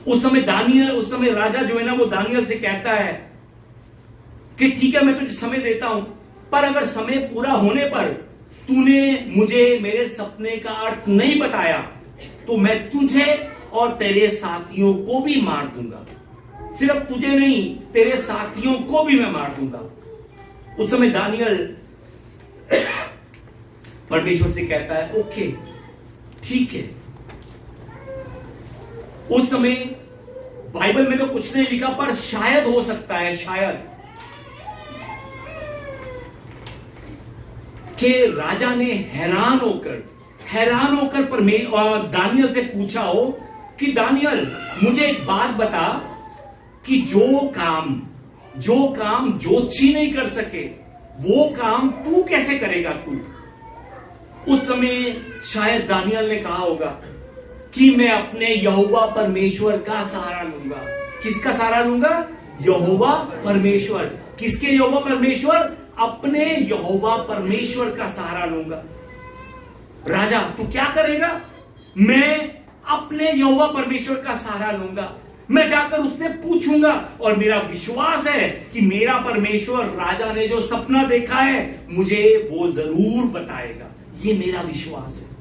उस समय राजा जो है ना, वो दानियल से कहता है कि ठीक है, मैं तुझे समय देता हूं, पर अगर समय पूरा होने पर तूने मुझे मेरे सपने का अर्थ नहीं बताया तो मैं तुझे और तेरे साथियों को भी मार दूंगा। सिर्फ तुझे नहीं, तेरे साथियों को भी मैं मार दूंगा। उस समय दानियल परमेश्वर से कहता है ओके ठीक है। उस समय बाइबल में तो कुछ नहीं लिखा, पर शायद हो सकता है, शायद कि राजा ने हैरान होकर दानियल से पूछा हो कि दानियल मुझे एक बात बता कि जो काम ज्योतिषी नहीं कर सके वो काम तू कैसे करेगा तू। उस समय शायद दानियल ने कहा होगा कि मैं अपने यहोवा परमेश्वर का सहारा लूंगा। किसका सहारा लूंगा? यहोवा परमेश्वर। किसके यहोवा परमेश्वर? अपने यहोवा परमेश्वर का सहारा लूंगा। राजा तू क्या करेगा? मैं अपने यहोवा परमेश्वर का सहारा लूंगा, मैं जाकर उससे पूछूंगा और मेरा विश्वास है कि मेरा परमेश्वर राजा ने जो सपना देखा है मुझे वो जरूर बताएगा। ये मेरा विश्वास है।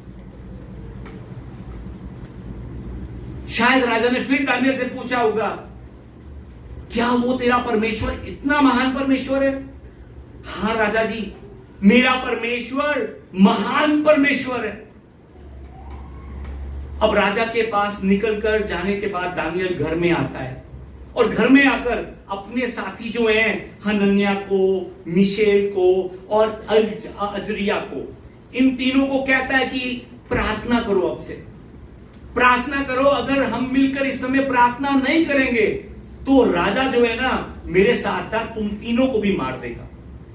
शायद राजा ने फिर दानियल से पूछा होगा क्या वो तेरा परमेश्वर इतना महान परमेश्वर है? हां राजा जी, मेरा परमेश्वर महान परमेश्वर है। अब राजा के पास निकलकर जाने के बाद दानियल घर में आता है और घर में आकर अपने साथी जो हैं हनन्याह को, मिशेल को और अजरिया को, इन तीनों को कहता है कि प्रार्थना करो, अब से प्रार्थना करो। अगर हम मिलकर इस समय प्रार्थना नहीं करेंगे तो राजा जो है ना मेरे साथ साथ तुम तीनों को भी मार देगा।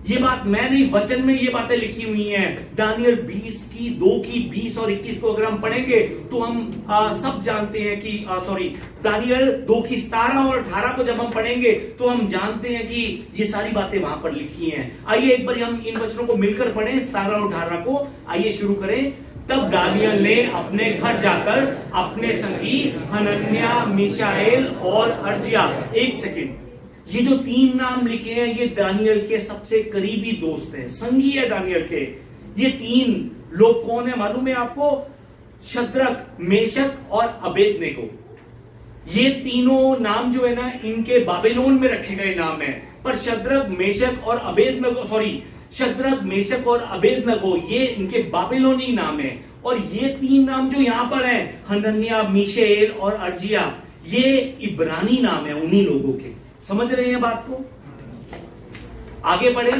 ये बात मैं नहीं, वचन में ये बातें लिखी हुई हैं। दानियल 20 की 2 की 20 और 21 को अगर हम पढ़ेंगे तो हम सब जानते हैं कि दानियल 2 की 17 और 18 को जब हम पढ़ेंगे तो हम जानते हैं कि ये सारी बातें वहां पर लिखी हैं। आइए एक बार हम इन वचनों को मिलकर पढ़ें, 17 और 18 को। आइए शुरू करें। तब दानियल ने अपने घर जाकर अपने संगी हनन्याह, मिशाएल और अर्जिया, एक सेकेंड, ये जो 3 नाम लिखे हैं ये दानियल के सबसे करीबी दोस्त हैं, संगी है दानियल के। ये 3 लोग कौन है मालूम है आपको? शद्रक, मेशक और अबेदनेगो। ये तीनों नाम जो है ना इनके बाबिलोन में रखे गए नाम है, पर शद्रक, मेशक और अबेदनेगो, शद्रक, मेशक और अबेदनेगो ये इनके बाबिलोनी नाम है। और ये 3 नाम जो यहां पर हैं, हनन्याह, मिशाएल और अर्जिया, ये इब्रानी नाम है उन्हीं लोगों के। समझ रहे हैं बात को? आगे बढ़े।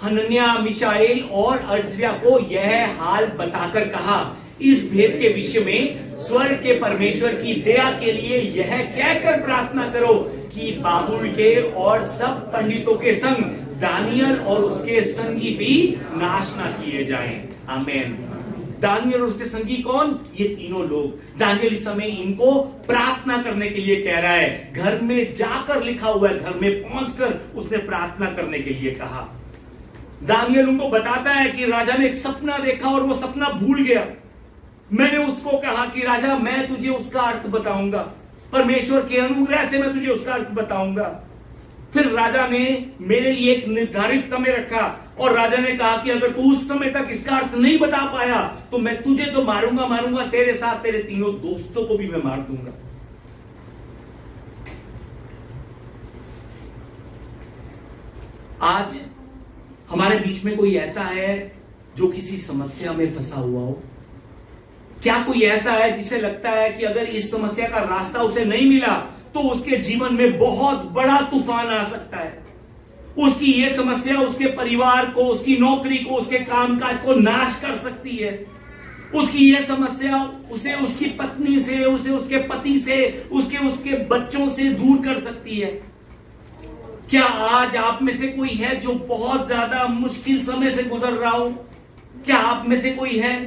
हनन्याह, मिशाएल और अर्जिया को यह हाल बताकर कहा, इस भेद के विषय में स्वर्ग के परमेश्वर की दया के लिए यह कहकर प्रार्थना करो कि बाबुल के और सब पंडितों के संग दानियल और उसके संगी भी नाश ना किए जाएं। आमीन। दानियल और उसके संगी कौन? ये तीनों लोग। दानियल इस समय इनको प्रार्थना करने के लिए कह रहा है। घर में जाकर लिखा हुआ है, घर में पहुंचकर उसने प्रार्थना करने के लिए कहा। दानियल उनको बताता है कि राजा ने एक सपना देखा और वो सपना भूल गया। मैंने उसको कहा कि राजा मैं तुझे उसका अर्थ बताऊंगा, परमेश्वर के अनुग्रह से मैं तुझे उसका अर्थ बताऊंगा। फिर राजा ने मेरे लिए एक निर्धारित समय रखा और राजा ने कहा कि अगर तू उस समय तक इसका अर्थ नहीं बता पाया तो मैं तुझे तो मारूंगा, तेरे साथ तेरे तीनों दोस्तों को भी मैं मार दूंगा। आज हमारे बीच में कोई ऐसा है जो किसी समस्या में फंसा हुआ हो? क्या कोई ऐसा है जिसे लगता है कि अगर इस समस्या का रास्ता उसे नहीं मिला तो उसके जीवन में बहुत बड़ा तूफान आ सकता है? उसकी यह समस्या उसके परिवार को, उसकी नौकरी को, उसके कामकाज को नाश कर सकती है। उसकी यह समस्या उसे उसकी पत्नी से, उसे उसके पति से, उसके बच्चों से दूर कर सकती है। क्या आज आप में से कोई है जो बहुत ज्यादा मुश्किल समय से गुजर रहा हो? क्या आप में से कोई है?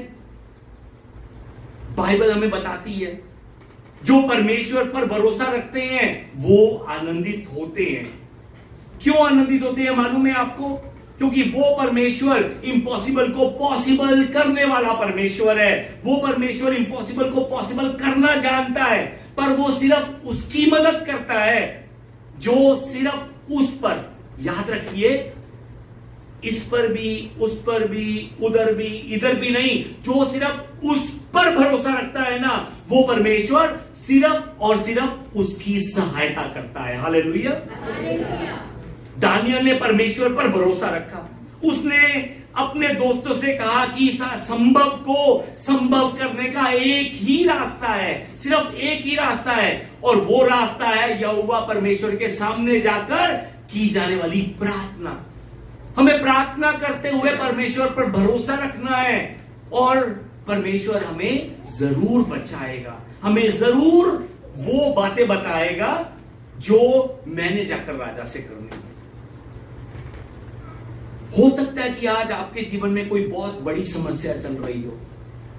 बाइबल हमें बताती है जो परमेश्वर पर भरोसा रखते हैं वो आनंदित होते हैं। क्यों आनंदित होते हैं मालूम है आपको? क्योंकि वो परमेश्वर इम्पॉसिबल को पॉसिबल करने वाला परमेश्वर है। वो परमेश्वर इम्पॉसिबल को पॉसिबल करना जानता है, पर वो सिर्फ उसकी मदद करता है जो सिर्फ उस पर, याद रखिए, इस पर भी, उस पर भी, उधर भी, इधर भी नहीं, जो सिर्फ उस पर भरोसा रखता है ना, वो परमेश्वर सिर्फ और सिर्फ उसकी सहायता करता है। हालेलुया। दानियल ने परमेश्वर पर भरोसा रखा। उसने अपने दोस्तों से कहा कि इस असंभव को संभव करने का एक ही रास्ता है, सिर्फ एक ही रास्ता है, और वो रास्ता है यहोवा परमेश्वर के सामने जाकर की जाने वाली प्रार्थना। हमें प्रार्थना करते हुए परमेश्वर पर भरोसा रखना है और परमेश्वर हमें जरूर बचाएगा, हमें जरूर वो बातें बताएगा जो मैंने जाकर राजा से करनी है। हो सकता है कि आज आपके जीवन में कोई बहुत बड़ी समस्या चल रही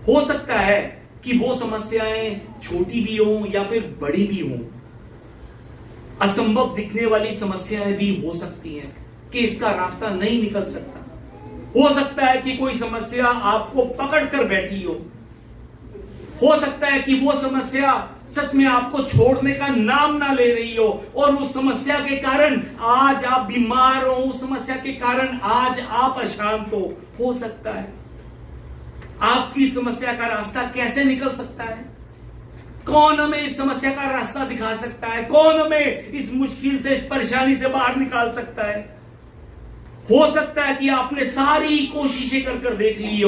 हो सकता है कि वो समस्याएं छोटी भी हो या फिर बड़ी भी हो। असंभव दिखने वाली समस्याएं भी हो सकती हैं कि इसका रास्ता नहीं निकल सकता। हो सकता है कि कोई समस्या आपको पकड़ कर बैठी हो सकता है कि वो समस्या सच में आपको छोड़ने का नाम ना ले रही हो, और उस समस्या के कारण आज आप बीमार हो, उस समस्या के कारण आज आप अशांत हो सकता है। आपकी समस्या का रास्ता कैसे निकल सकता है? कौन हमें इस समस्या का रास्ता दिखा सकता है? कौन हमें इस मुश्किल से, इस परेशानी से बाहर निकाल सकता है? हो सकता है कि आपने सारी कोशिशें कर देख ली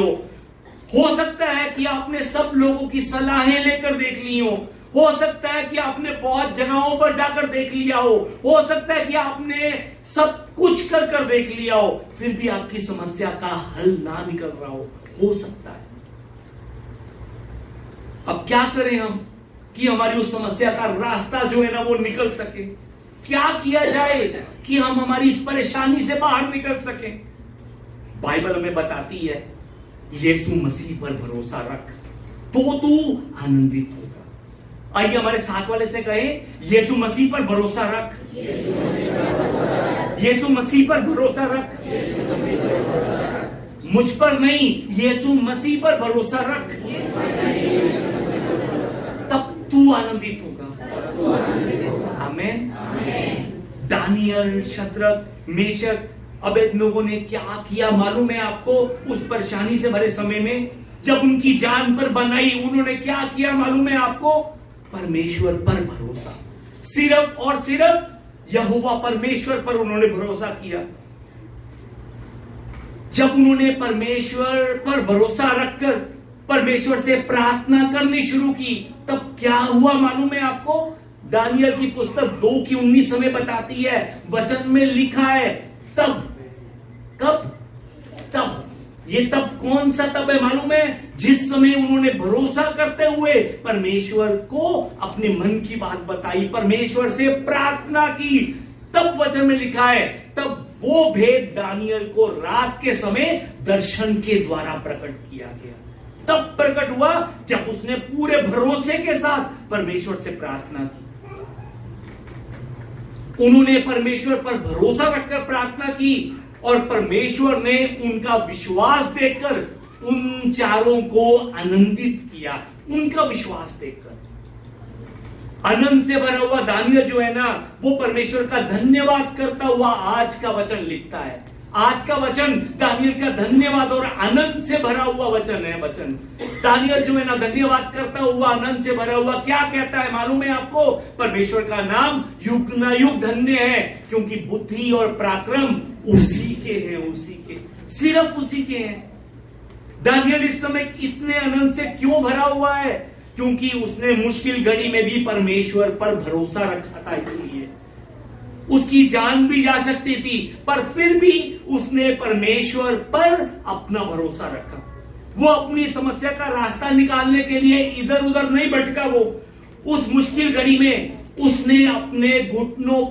हो सकता है कि आपने सब लोगों की सलाहें लेकर देख ली हो सकता है कि आपने बहुत जगहों पर जाकर देख लिया हो सकता है कि आपने सब कुछ कर देख लिया हो, फिर भी आपकी समस्या का हल ना निकल रहा हो सकता है। अब क्या करें हम कि हमारी उस समस्या का रास्ता जो है ना वो निकल सके? क्या किया जाए कि हम हमारी इस परेशानी से बाहर निकल सके? बाइबल हमें बताती है यीशु मसीह पर भरोसा रख तो तू आनंदित होगा। आइए हमारे साथ वाले से कहे, यीशु मसीह पर भरोसा रख, यीशु मसीह पर भरोसा रख, मुझ पर नहीं, यीशु मसीह पर भरोसा रख, तब तू आनंदित होगा। आमीन। दानियल, शद्रक, मेशक, अबेदनगो ने क्या किया मालूम है आपको? उस परेशानी से भरे समय में जब उनकी जान पर बनाई, उन्होंने क्या किया मालूम है आपको? परमेश्वर पर भरोसा, सिर्फ और सिर्फ यहोवा परमेश्वर पर उन्होंने भरोसा किया। जब उन्होंने परमेश्वर पर भरोसा रखकर परमेश्वर से प्रार्थना करनी शुरू की, तब क्या हुआ मालूम है आपको? दानियल की पुस्तक 2:19 हमें बताती है, वचन में लिखा है तब। कब? तब। ये तब कौन सा तब है मालूम है? जिस समय उन्होंने भरोसा करते हुए परमेश्वर को अपने मन की बात बताई, परमेश्वर से प्रार्थना की, तब वचन में लिखा है तब वो भेद दानियल को रात के समय दर्शन के द्वारा प्रकट किया गया। तब प्रकट हुआ जब उसने पूरे भरोसे के साथ परमेश्वर से प्रार्थना की। उन्होंने परमेश्वर पर भरोसा रखकर प्रार्थना की और परमेश्वर ने उनका विश्वास देखकर उन चारों को आनंदित किया। उनका विश्वास देखकर आनंद से भरा हुआ दानियल जो है ना, वो परमेश्वर का धन्यवाद करता हुआ आज का वचन लिखता है। आज का वचन दानियल का धन्यवाद और आनंद से भरा हुआ वचन है। वचन दानियल जो है ना, धन्यवाद करता हुआ, आनंद से भरा हुआ क्या कहता है मालूम है आपको? परमेश्वर का नाम युग ना युग धन्य है, क्योंकि बुद्धि और पराक्रम उसी के हैं, उसी के, सिर्फ उसी के हैं। दानियल इस समय इतने आनंद से क्यों भरा हुआ है? क्योंकि उसने मुश्किल घड़ी में भी परमेश्वर पर भरोसा रखा था। इसलिए उसकी जान भी जा सकती थी, पर फिर भी उसने परमेश्वर पर अपना भरोसा रखा। वो अपनी समस्या का रास्ता निकालने के लिए इधर उधर नहीं भटका। वो उस मुश्किल घड़ी में उसने अपने घुटनों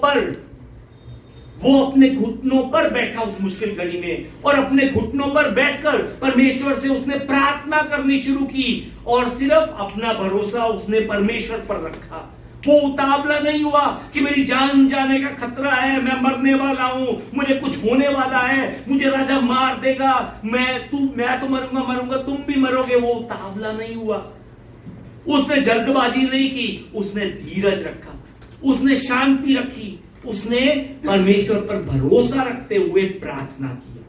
पर बैठा उस मुश्किल घड़ी में, और अपने घुटनों पर बैठकर परमेश्वर से उसने प्रार्थना करनी शुरू की और सिर्फ अपना भरोसा उसने परमेश्वर पर रखा। वो उतावला नहीं हुआ कि मेरी जान जाने का खतरा है, मैं मरने वाला हूं, मुझे कुछ होने वाला है, मुझे राजा मार देगा, मैं तो मरूंगा, तुम भी मरोगे। वो उतावला नहीं हुआ, उसने जल्दबाजी नहीं की, उसने धीरज रखा, उसने शांति रखी, उसने परमेश्वर पर भरोसा रखते हुए प्रार्थना की।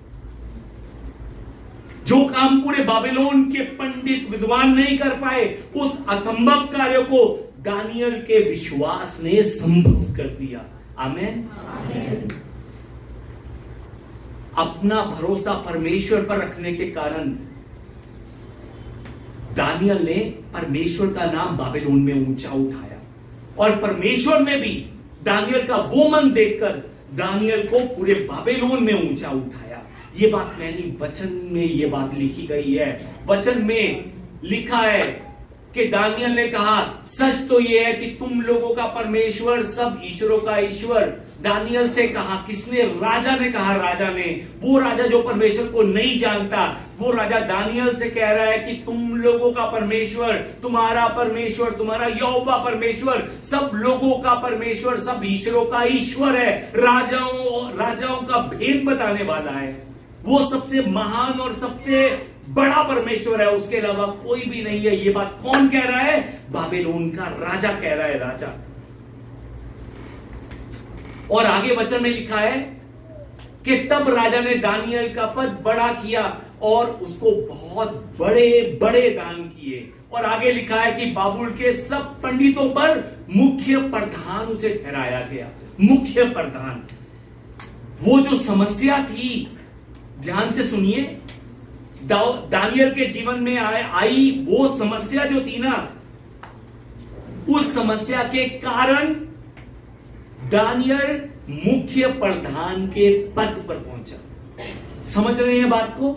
जो काम पूरे बाबिलोन के पंडित विद्वान नहीं कर पाए, उस असंभव कार्य को दानियल के विश्वास ने संभव कर दिया। आमीन। अपना भरोसा परमेश्वर पर रखने के कारण दानियल ने परमेश्वर का नाम बाबिलोन में ऊंचा उठाया, और परमेश्वर ने भी दानियल का वो मन देखकर दानियल को पूरे बाबिलोन में ऊंचा उठाया। ये बात मैंने वचन में ये बात लिखी गई है। वचन में लिखा है कि दानियल ने कहा, सच तो ये है कि तुम लोगों का परमेश्वर सब ईश्वरों का ईश्वर। दानियल से कहा, किसने? राजा ने कहा। राजा ने, वो राजा जो परमेश्वर को नहीं जानता, वो राजा दानियल से कह रहा है कि तुम लोगों का परमेश्वर, तुम्हारा यहोवा परमेश्वर सब लोगों का परमेश्वर, सब ईश्वरों का ईश्वर है। राजाओं का भेद बताने वाला है। वो सबसे महान और सबसे बड़ा परमेश्वर है, उसके अलावा कोई भी नहीं है। ये बात कौन कह रहा है? बाबिलोन का राजा कह रहा है। राजा, और आगे वचन में लिखा है कि तब राजा ने दानियल का पद बड़ा किया और उसको बहुत बड़े बड़े दान किए। और आगे लिखा है कि बाबुल के सब पंडितों पर मुख्य प्रधान उसे ठहराया गया। मुख्य प्रधान। वो जो समस्या थी, ध्यान से सुनिए, दानियल के जीवन में आई वो समस्या जो थी ना, उस समस्या के कारण दानियल मुख्य प्रधान के पद पर पहुंचा। समझ रहे हैं बात को?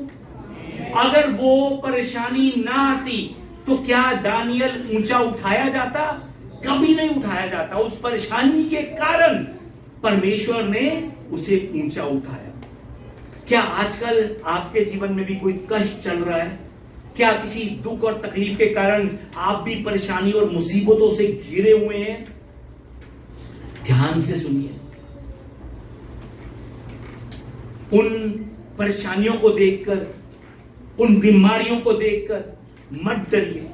अगर वो परेशानी ना आती तो क्या दानियल ऊंचा उठाया जाता? कभी नहीं उठाया जाता। उस परेशानी के कारण परमेश्वर ने उसे ऊंचा उठाया। क्या आजकल आपके जीवन में भी कोई कष्ट चल रहा है? क्या किसी दुख और तकलीफ के कारण आप भी परेशानी और मुसीबतों से घिरे हुए हैं? ध्यान से सुनिए। उन परेशानियों को देखकर, उन बीमारियों को देखकर मत डरिए,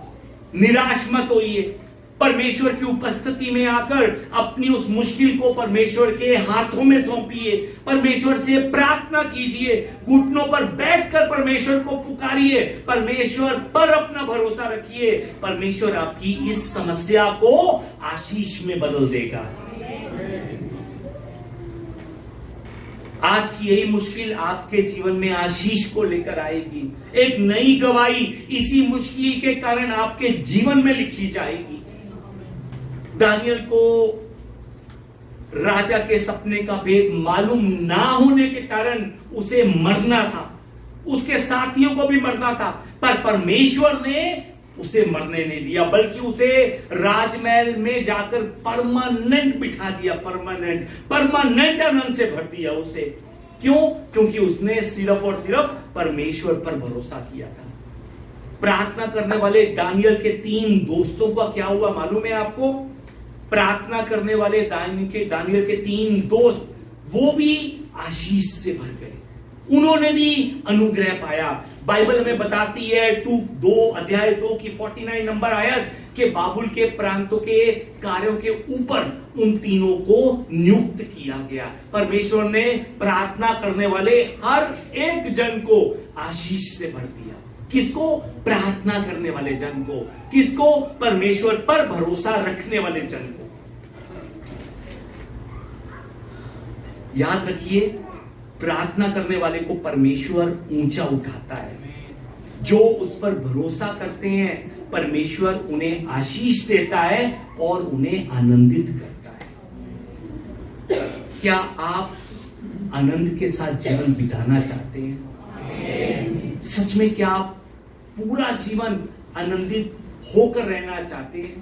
निराश मत होइए। परमेश्वर की उपस्थिति में आकर अपनी उस मुश्किल को परमेश्वर के हाथों में सौंपिए। परमेश्वर से प्रार्थना कीजिए। घुटनों पर बैठकर परमेश्वर को पुकारिए। परमेश्वर पर अपना भरोसा रखिए। परमेश्वर आपकी इस समस्या को आशीष में बदल देगा। आज की यही मुश्किल आपके जीवन में आशीष को लेकर आएगी। एक नई गवाही इसी मुश्किल के कारण आपके जीवन में लिखी जाएगी। दानियल को राजा के सपने का भेद मालूम ना होने के कारण उसे मरना था, उसके साथियों को भी मरना था, पर परमेश्वर ने उसे मरने नहीं दिया, बल्कि उसे राजमहल में जाकर परमानेंट बिठा दिया। परमानेंट आनंद से भर दिया उसे। क्यों? क्योंकि उसने सिर्फ और सिर्फ परमेश्वर पर भरोसा किया था। प्रार्थना करने वाले दानियल के 3 दोस्तों का क्या हुआ मालूम है आपको? प्रार्थना करने वाले दानियल के 3 दोस्त, वो भी आशीष से भर गए। उन्होंने भी अनुग्रह पाया। बाइबल हमें बताती है अध्याय 2 की 49 नंबर आयत के बाबुल के प्रांतों के कार्यों के ऊपर उन तीनों को नियुक्त किया गया। परमेश्वर ने प्रार्थना करने वाले हर एक जन को आशीष से भर दिया। किसको? प्रार्थना करने वाले जन को। किसको? परमेश्वर पर भरोसा रखने वाले जन को। याद रखिए, प्रार्थना करने वाले को परमेश्वर ऊंचा उठाता है। जो उस पर भरोसा करते हैं, परमेश्वर उन्हें आशीष देता है और उन्हें आनंदित करता है। क्या आप आनंद के साथ जीवन बिताना चाहते हैं? सच में क्या आप पूरा जीवन आनंदित होकर रहना चाहते हैं?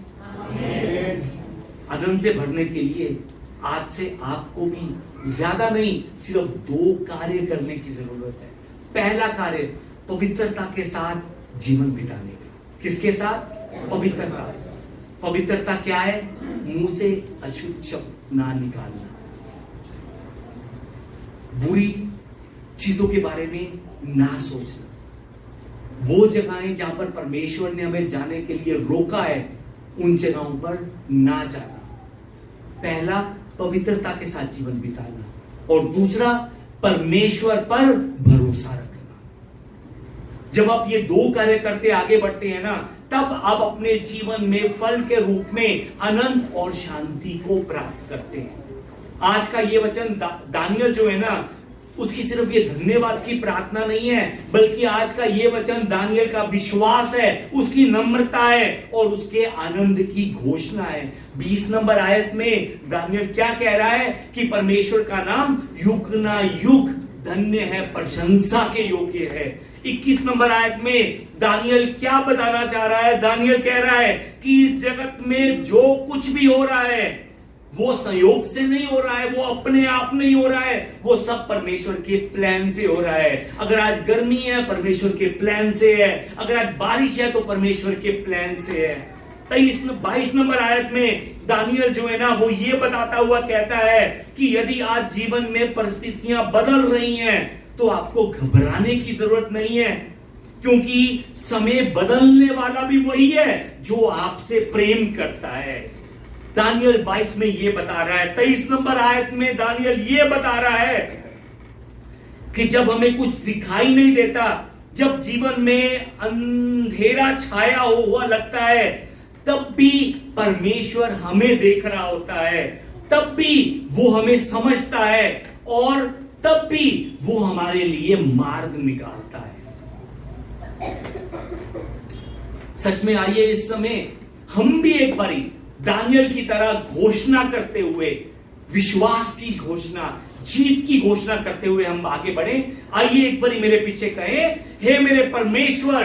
आनंद से भरने के लिए आज से आपको भी ज्यादा नहीं, सिर्फ 2 कार्य करने की जरूरत है। पहला कार्य पवित्रता के साथ जीवन बिताने का। किसके साथ? पवित्रता। पवित्रता क्या है? मुंह से अशुद्ध शब्द ना निकालना, बुरी चीजों के बारे में ना सोचना, वो जगहें जहां पर परमेश्वर ने हमें जाने के लिए रोका है, उन जगहों पर ना जाना। पहला, पवित्रता के साथ जीवन बिताना, और दूसरा, परमेश्वर पर भरोसा रखना। जब आप ये 2 कार्य करते आगे बढ़ते हैं ना, तब आप अपने जीवन में फल के रूप में आनंद और शांति को प्राप्त करते हैं। आज का ये वचन दानियल जो है ना, उसकी सिर्फ ये धन्यवाद की प्रार्थना नहीं है, बल्कि आज का ये वचन दानियल का विश्वास है, उसकी नम्रता है और उसके आनंद की घोषणा है। 20 नंबर आयत में दानियल क्या कह रहा है कि परमेश्वर का नाम युग ना युग धन्य है, प्रशंसा के योग्य है। 21 नंबर आयत में दानियल क्या बताना चाह रहा है? दानियल कह रहा है कि इस जगत में जो कुछ भी हो रहा है वो संयोग से नहीं हो रहा है, वो अपने आप नहीं हो रहा है, वो सब परमेश्वर के प्लान से हो रहा है। अगर आज गर्मी है परमेश्वर के प्लान से है, अगर आज बारिश है तो परमेश्वर के प्लान से है। 22 नंबर आयत में दानियल जो है ना वो ये बताता हुआ कहता है कि यदि आज जीवन में परिस्थितियां बदल रही हैं तो आपको घबराने की जरूरत नहीं है, क्योंकि समय बदलने वाला भी वही है जो आपसे प्रेम करता है। दानियल 22 में ये बता रहा है। 23 नंबर आयत में दानियल ये बता रहा है कि जब हमें कुछ दिखाई नहीं देता, जब जीवन में अंधेरा छाया हुआ लगता है, तब भी परमेश्वर हमें देख रहा होता है, तब भी वो हमें समझता है और तब भी वो हमारे लिए मार्ग निकालता है। सच में आइए इस समय हम भी एक बारी दानियल की तरह घोषणा करते हुए, विश्वास की घोषणा, जीत की घोषणा करते हुए हम आगे बढ़े। आइए एक बारी मेरे पीछे कहे, हे मेरे परमेश्वर,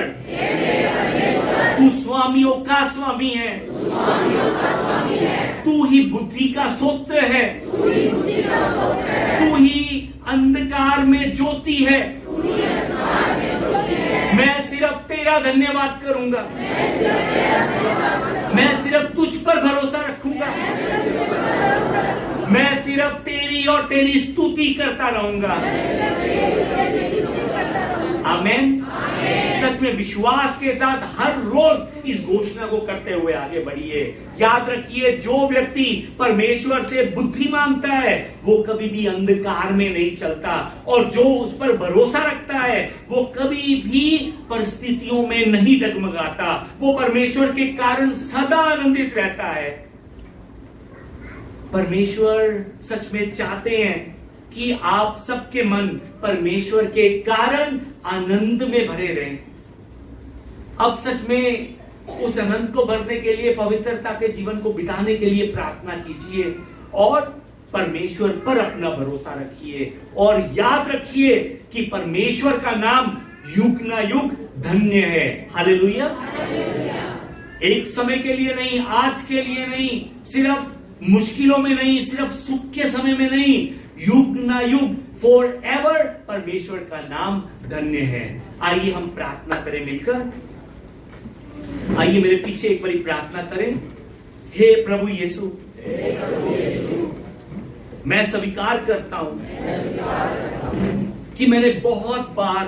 तू स्वामियों का स्वामी है, तू ही बुद्धि का सूत्र है, तू ही अंधकार में ज्योति है। मैं सिर्फ तेरा धन्यवाद करूंगा, मैं सिर्फ तुझ पर भरोसा रखूंगा, मैं सिर्फ तेरी और तेरी स्तुति करता रहूंगा। आमीन। सच में विश्वास के साथ हर रोज इस घोषणा को करते हुए आगे बढ़िए। याद रखिए, जो व्यक्ति परमेश्वर से बुद्धि मांगता है वो कभी भी अंधकार में नहीं चलता, और जो उस पर भरोसा रखता है वो कभी भी परिस्थितियों में नहीं डगमगाता, वो परमेश्वर के कारण सदा आनंदित रहता है। परमेश्वर सच में चाहते हैं कि आप सबके मन परमेश्वर के कारण आनंद में भरे रहें। अब सच में उस आनंद को भरने के लिए पवित्रता के जीवन को बिताने के लिए प्रार्थना कीजिए और परमेश्वर पर अपना भरोसा रखिए, और याद रखिए कि परमेश्वर का नाम युग ना युग धन्य है। हालेलुया। एक समय के लिए नहीं, आज के लिए नहीं, सिर्फ मुश्किलों में नहीं, सिर्फ सुख के समय में नहीं, युग ना युग फॉर एवर परमेश्वर का नाम धन्य है। आइए हम प्रार्थना करें मिलकर। आइए मेरे पीछे एक बारी प्रार्थना करें। हे प्रभु यीशु, मैं स्वीकार करता हूं कि मैंने बहुत बार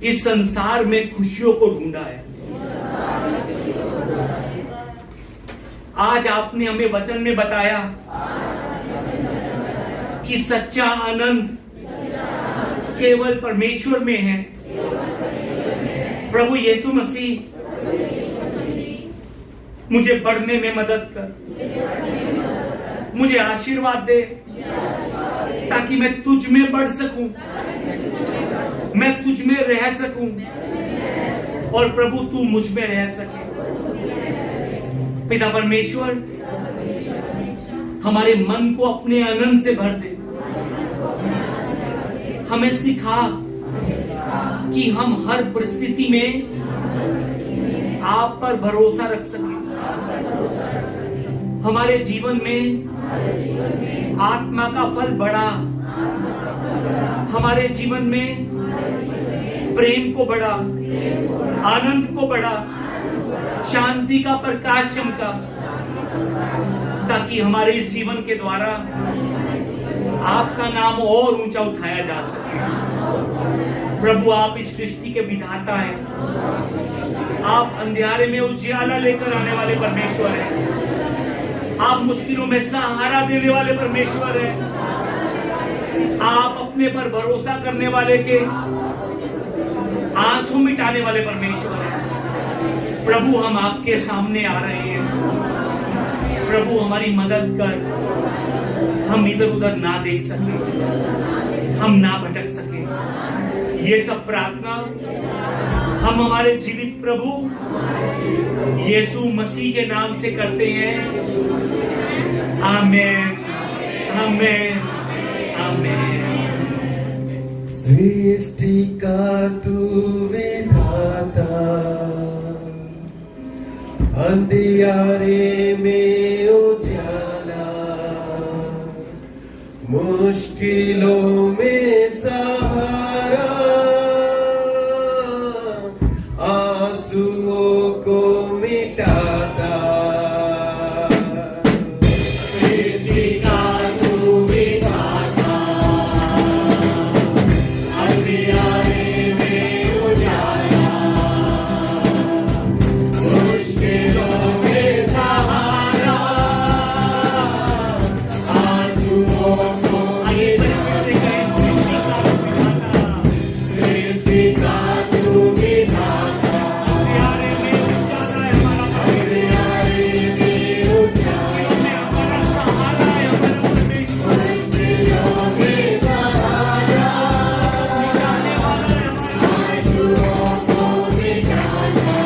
इस संसार में खुशियों को ढूंढा है। आज आपने हमें वचन में बताया कि सच्चा आनंद केवल परमेश्वर में है। प्रभु यीशु मसीह, मुझे बढ़ने में मदद कर, मुझे आशीर्वाद दे ताकि मैं तुझ में बढ़ सकूं, मैं तुझ में रह सकूं और प्रभु तू मुझ में रह सके। पिता परमेश्वर, हमारे मन को अपने आनंद से भर दे। हमें सिखा कि हम हर परिस्थिति में आप पर भरोसा रख सकें। हमारे जीवन में आत्मा का फल बढ़ा, हमारे जीवन में प्रेम को बढ़ा, आनंद को बढ़ा, शांति का प्रकाश चमका, ताकि हमारे इस जीवन के द्वारा आपका नाम और ऊंचा उठाया जा सके। प्रभु, आप इस सृष्टि के विधाता हैं, आप अंधियारे में उजियाला लेकर आने वाले परमेश्वर हैं, आप मुश्किलों में सहारा देने वाले परमेश्वर हैं, आप अपने पर भरोसा करने वाले के आंसू मिटाने वाले परमेश्वर हैं। प्रभु, हम आपके सामने आ रहे हैं। प्रभु, हमारी मदद कर, हम इधर उधर ना देख सके, हम ना भटक सके। ये सब प्रार्थना हम हमारे जीवित प्रभु यीशु मसीह के नाम से करते हैं। आमेन, आमेन, आमेन। सृष्टि का तू विधाता, अंधियारे में उजाला, मुश्किलों में सहारा, आंसुओं को मिटाता। सृष्टि का तू विधाता, अंधियारे में उजाला, मुश्किलों में सहारा, आंसुओं को मिटाता। सृष्टि का तू विधाता, अंधियारे में उजाला है हमारा, अंधियारे में उजाला, हमारा सहारा है हमारा परमेश्वर, मुश्किलों में सहारा, मिटाने वाला है हमारा, आंसुओं को मिटाता।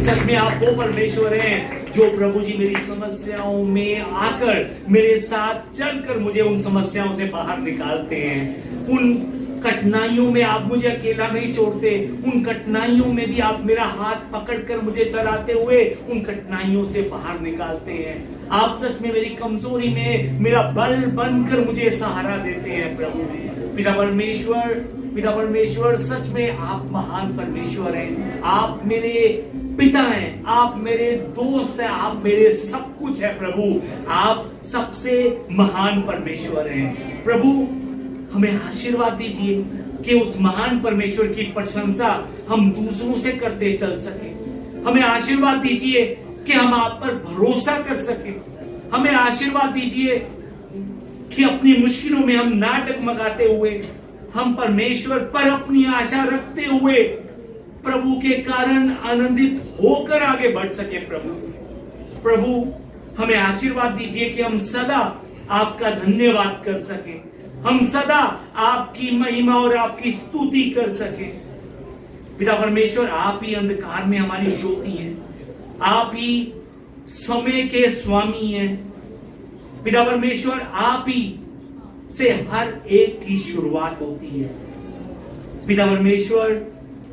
सच में आप वो परमेश्वर हैं जो प्रभु जी मेरी समस्याओं में आकर मेरे साथ चलकर मुझे उन समस्याओं से बाहर निकालते हैं। उन कठिनाइयों में आप मुझे अकेला नहीं छोड़ते, उन कठिनाइयों में भी आप मेरा हाथ पकड़कर मुझे चलाते हुए उन कठिनाइयों से बाहर निकालते हैं। आप सच में मेरी कमजोरी में मेरा बल बनकर मुझे सहारा देते हैं। प्रभु पिता परमेश्वर सच में आप महान परमेश्वर हैं। आप मेरे पिता हैं, आप मेरे दोस्त हैं, आप मेरे सब कुछ है। प्रभु आप सबसे महान परमेश्वर हैं। प्रभु हमें आशीर्वाद दीजिए कि उस महान परमेश्वर की प्रशंसा हम दूसरों से करते चल सके। हमें आशीर्वाद दीजिए कि हम आप पर भरोसा कर सके। हमें आशीर्वाद दीजिए कि अपनी मुश्किलों में हम ना डगमगाते हुए, हम परमेश्वर पर अपनी आशा रखते हुए प्रभु के कारण आनंदित होकर आगे बढ़ सके। प्रभु हमें आशीर्वाद दीजिए कि हम सदा आपका धन्यवाद कर सके, हम सदा आपकी महिमा और आपकी स्तुति कर सके। पिता परमेश्वर आप ही अंधकार में हमारी ज्योति हैं, आप ही समय के स्वामी हैं। पिता परमेश्वर आप ही से हर एक की शुरुआत होती है। पिता परमेश्वर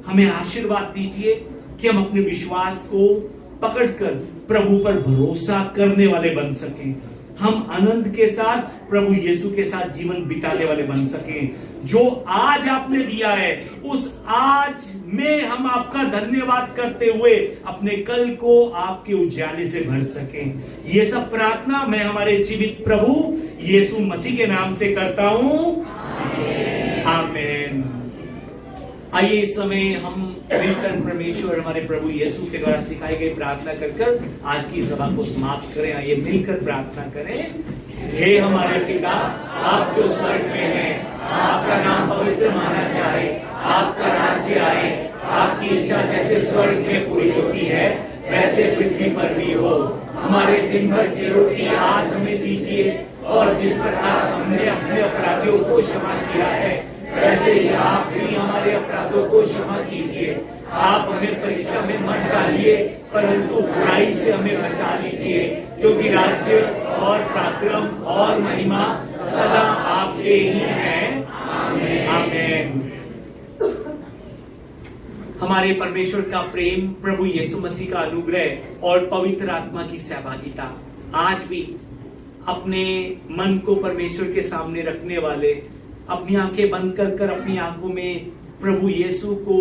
हमें आशीर्वाद दीजिए कि हम अपने विश्वास को पकड़कर प्रभु पर भरोसा करने वाले बन सकें। हम आनंद के साथ प्रभु यीशु के साथ जीवन बिताने वाले बन सकें। जो आज आपने दिया है उस आज में हम आपका धन्यवाद करते हुए अपने कल को आपके उजाले से भर सकें। ये सब प्रार्थना मैं हमारे जीवित प्रभु यीशु मसीह के नाम से करता हूं, आमीन। आइए इस समय हम मिलकर परमेश्वर हमारे प्रभु यीशु के द्वारा सिखाई गई प्रार्थना कर आज की सभा को समाप्त करें। आइए मिलकर प्रार्थना करें। हे हमारे पिता, आप जो स्वर्ग में हैं, आपका नाम पवित्र माना जाए, आपका राज्य आए, आपकी इच्छा जैसे स्वर्ग में पूरी होती है वैसे पृथ्वी पर भी हो। हमारे दिन भर की रोटी आज हमें दीजिए, और जिस प्रकार हमने अपने अपराधियों को क्षमा किया है वैसे ही आप भी हमारे अपराधों को क्षमा कीजिए। आप हमें परीक्षा में मत डालिए, परंतु बुराई से हमें बचा लीजिए, क्योंकि राज्य और पराक्रम और महिमा सदा आपके ही हैं, आमीन। हमारे परमेश्वर का प्रेम, प्रभु यीशु मसीह का अनुग्रह और पवित्र आत्मा की सहभागिता आज भी अपने मन को परमेश्वर के सामने रखने वाले, अपनी आंखें बंद कर अपनी आंखों में प्रभु यीशु को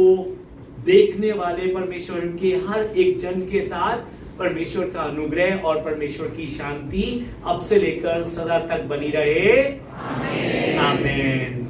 देखने वाले परमेश्वर के हर एक जन के साथ परमेश्वर का अनुग्रह और परमेश्वर की शांति अब से लेकर सदा तक बनी रहे, आमीन। आमीन।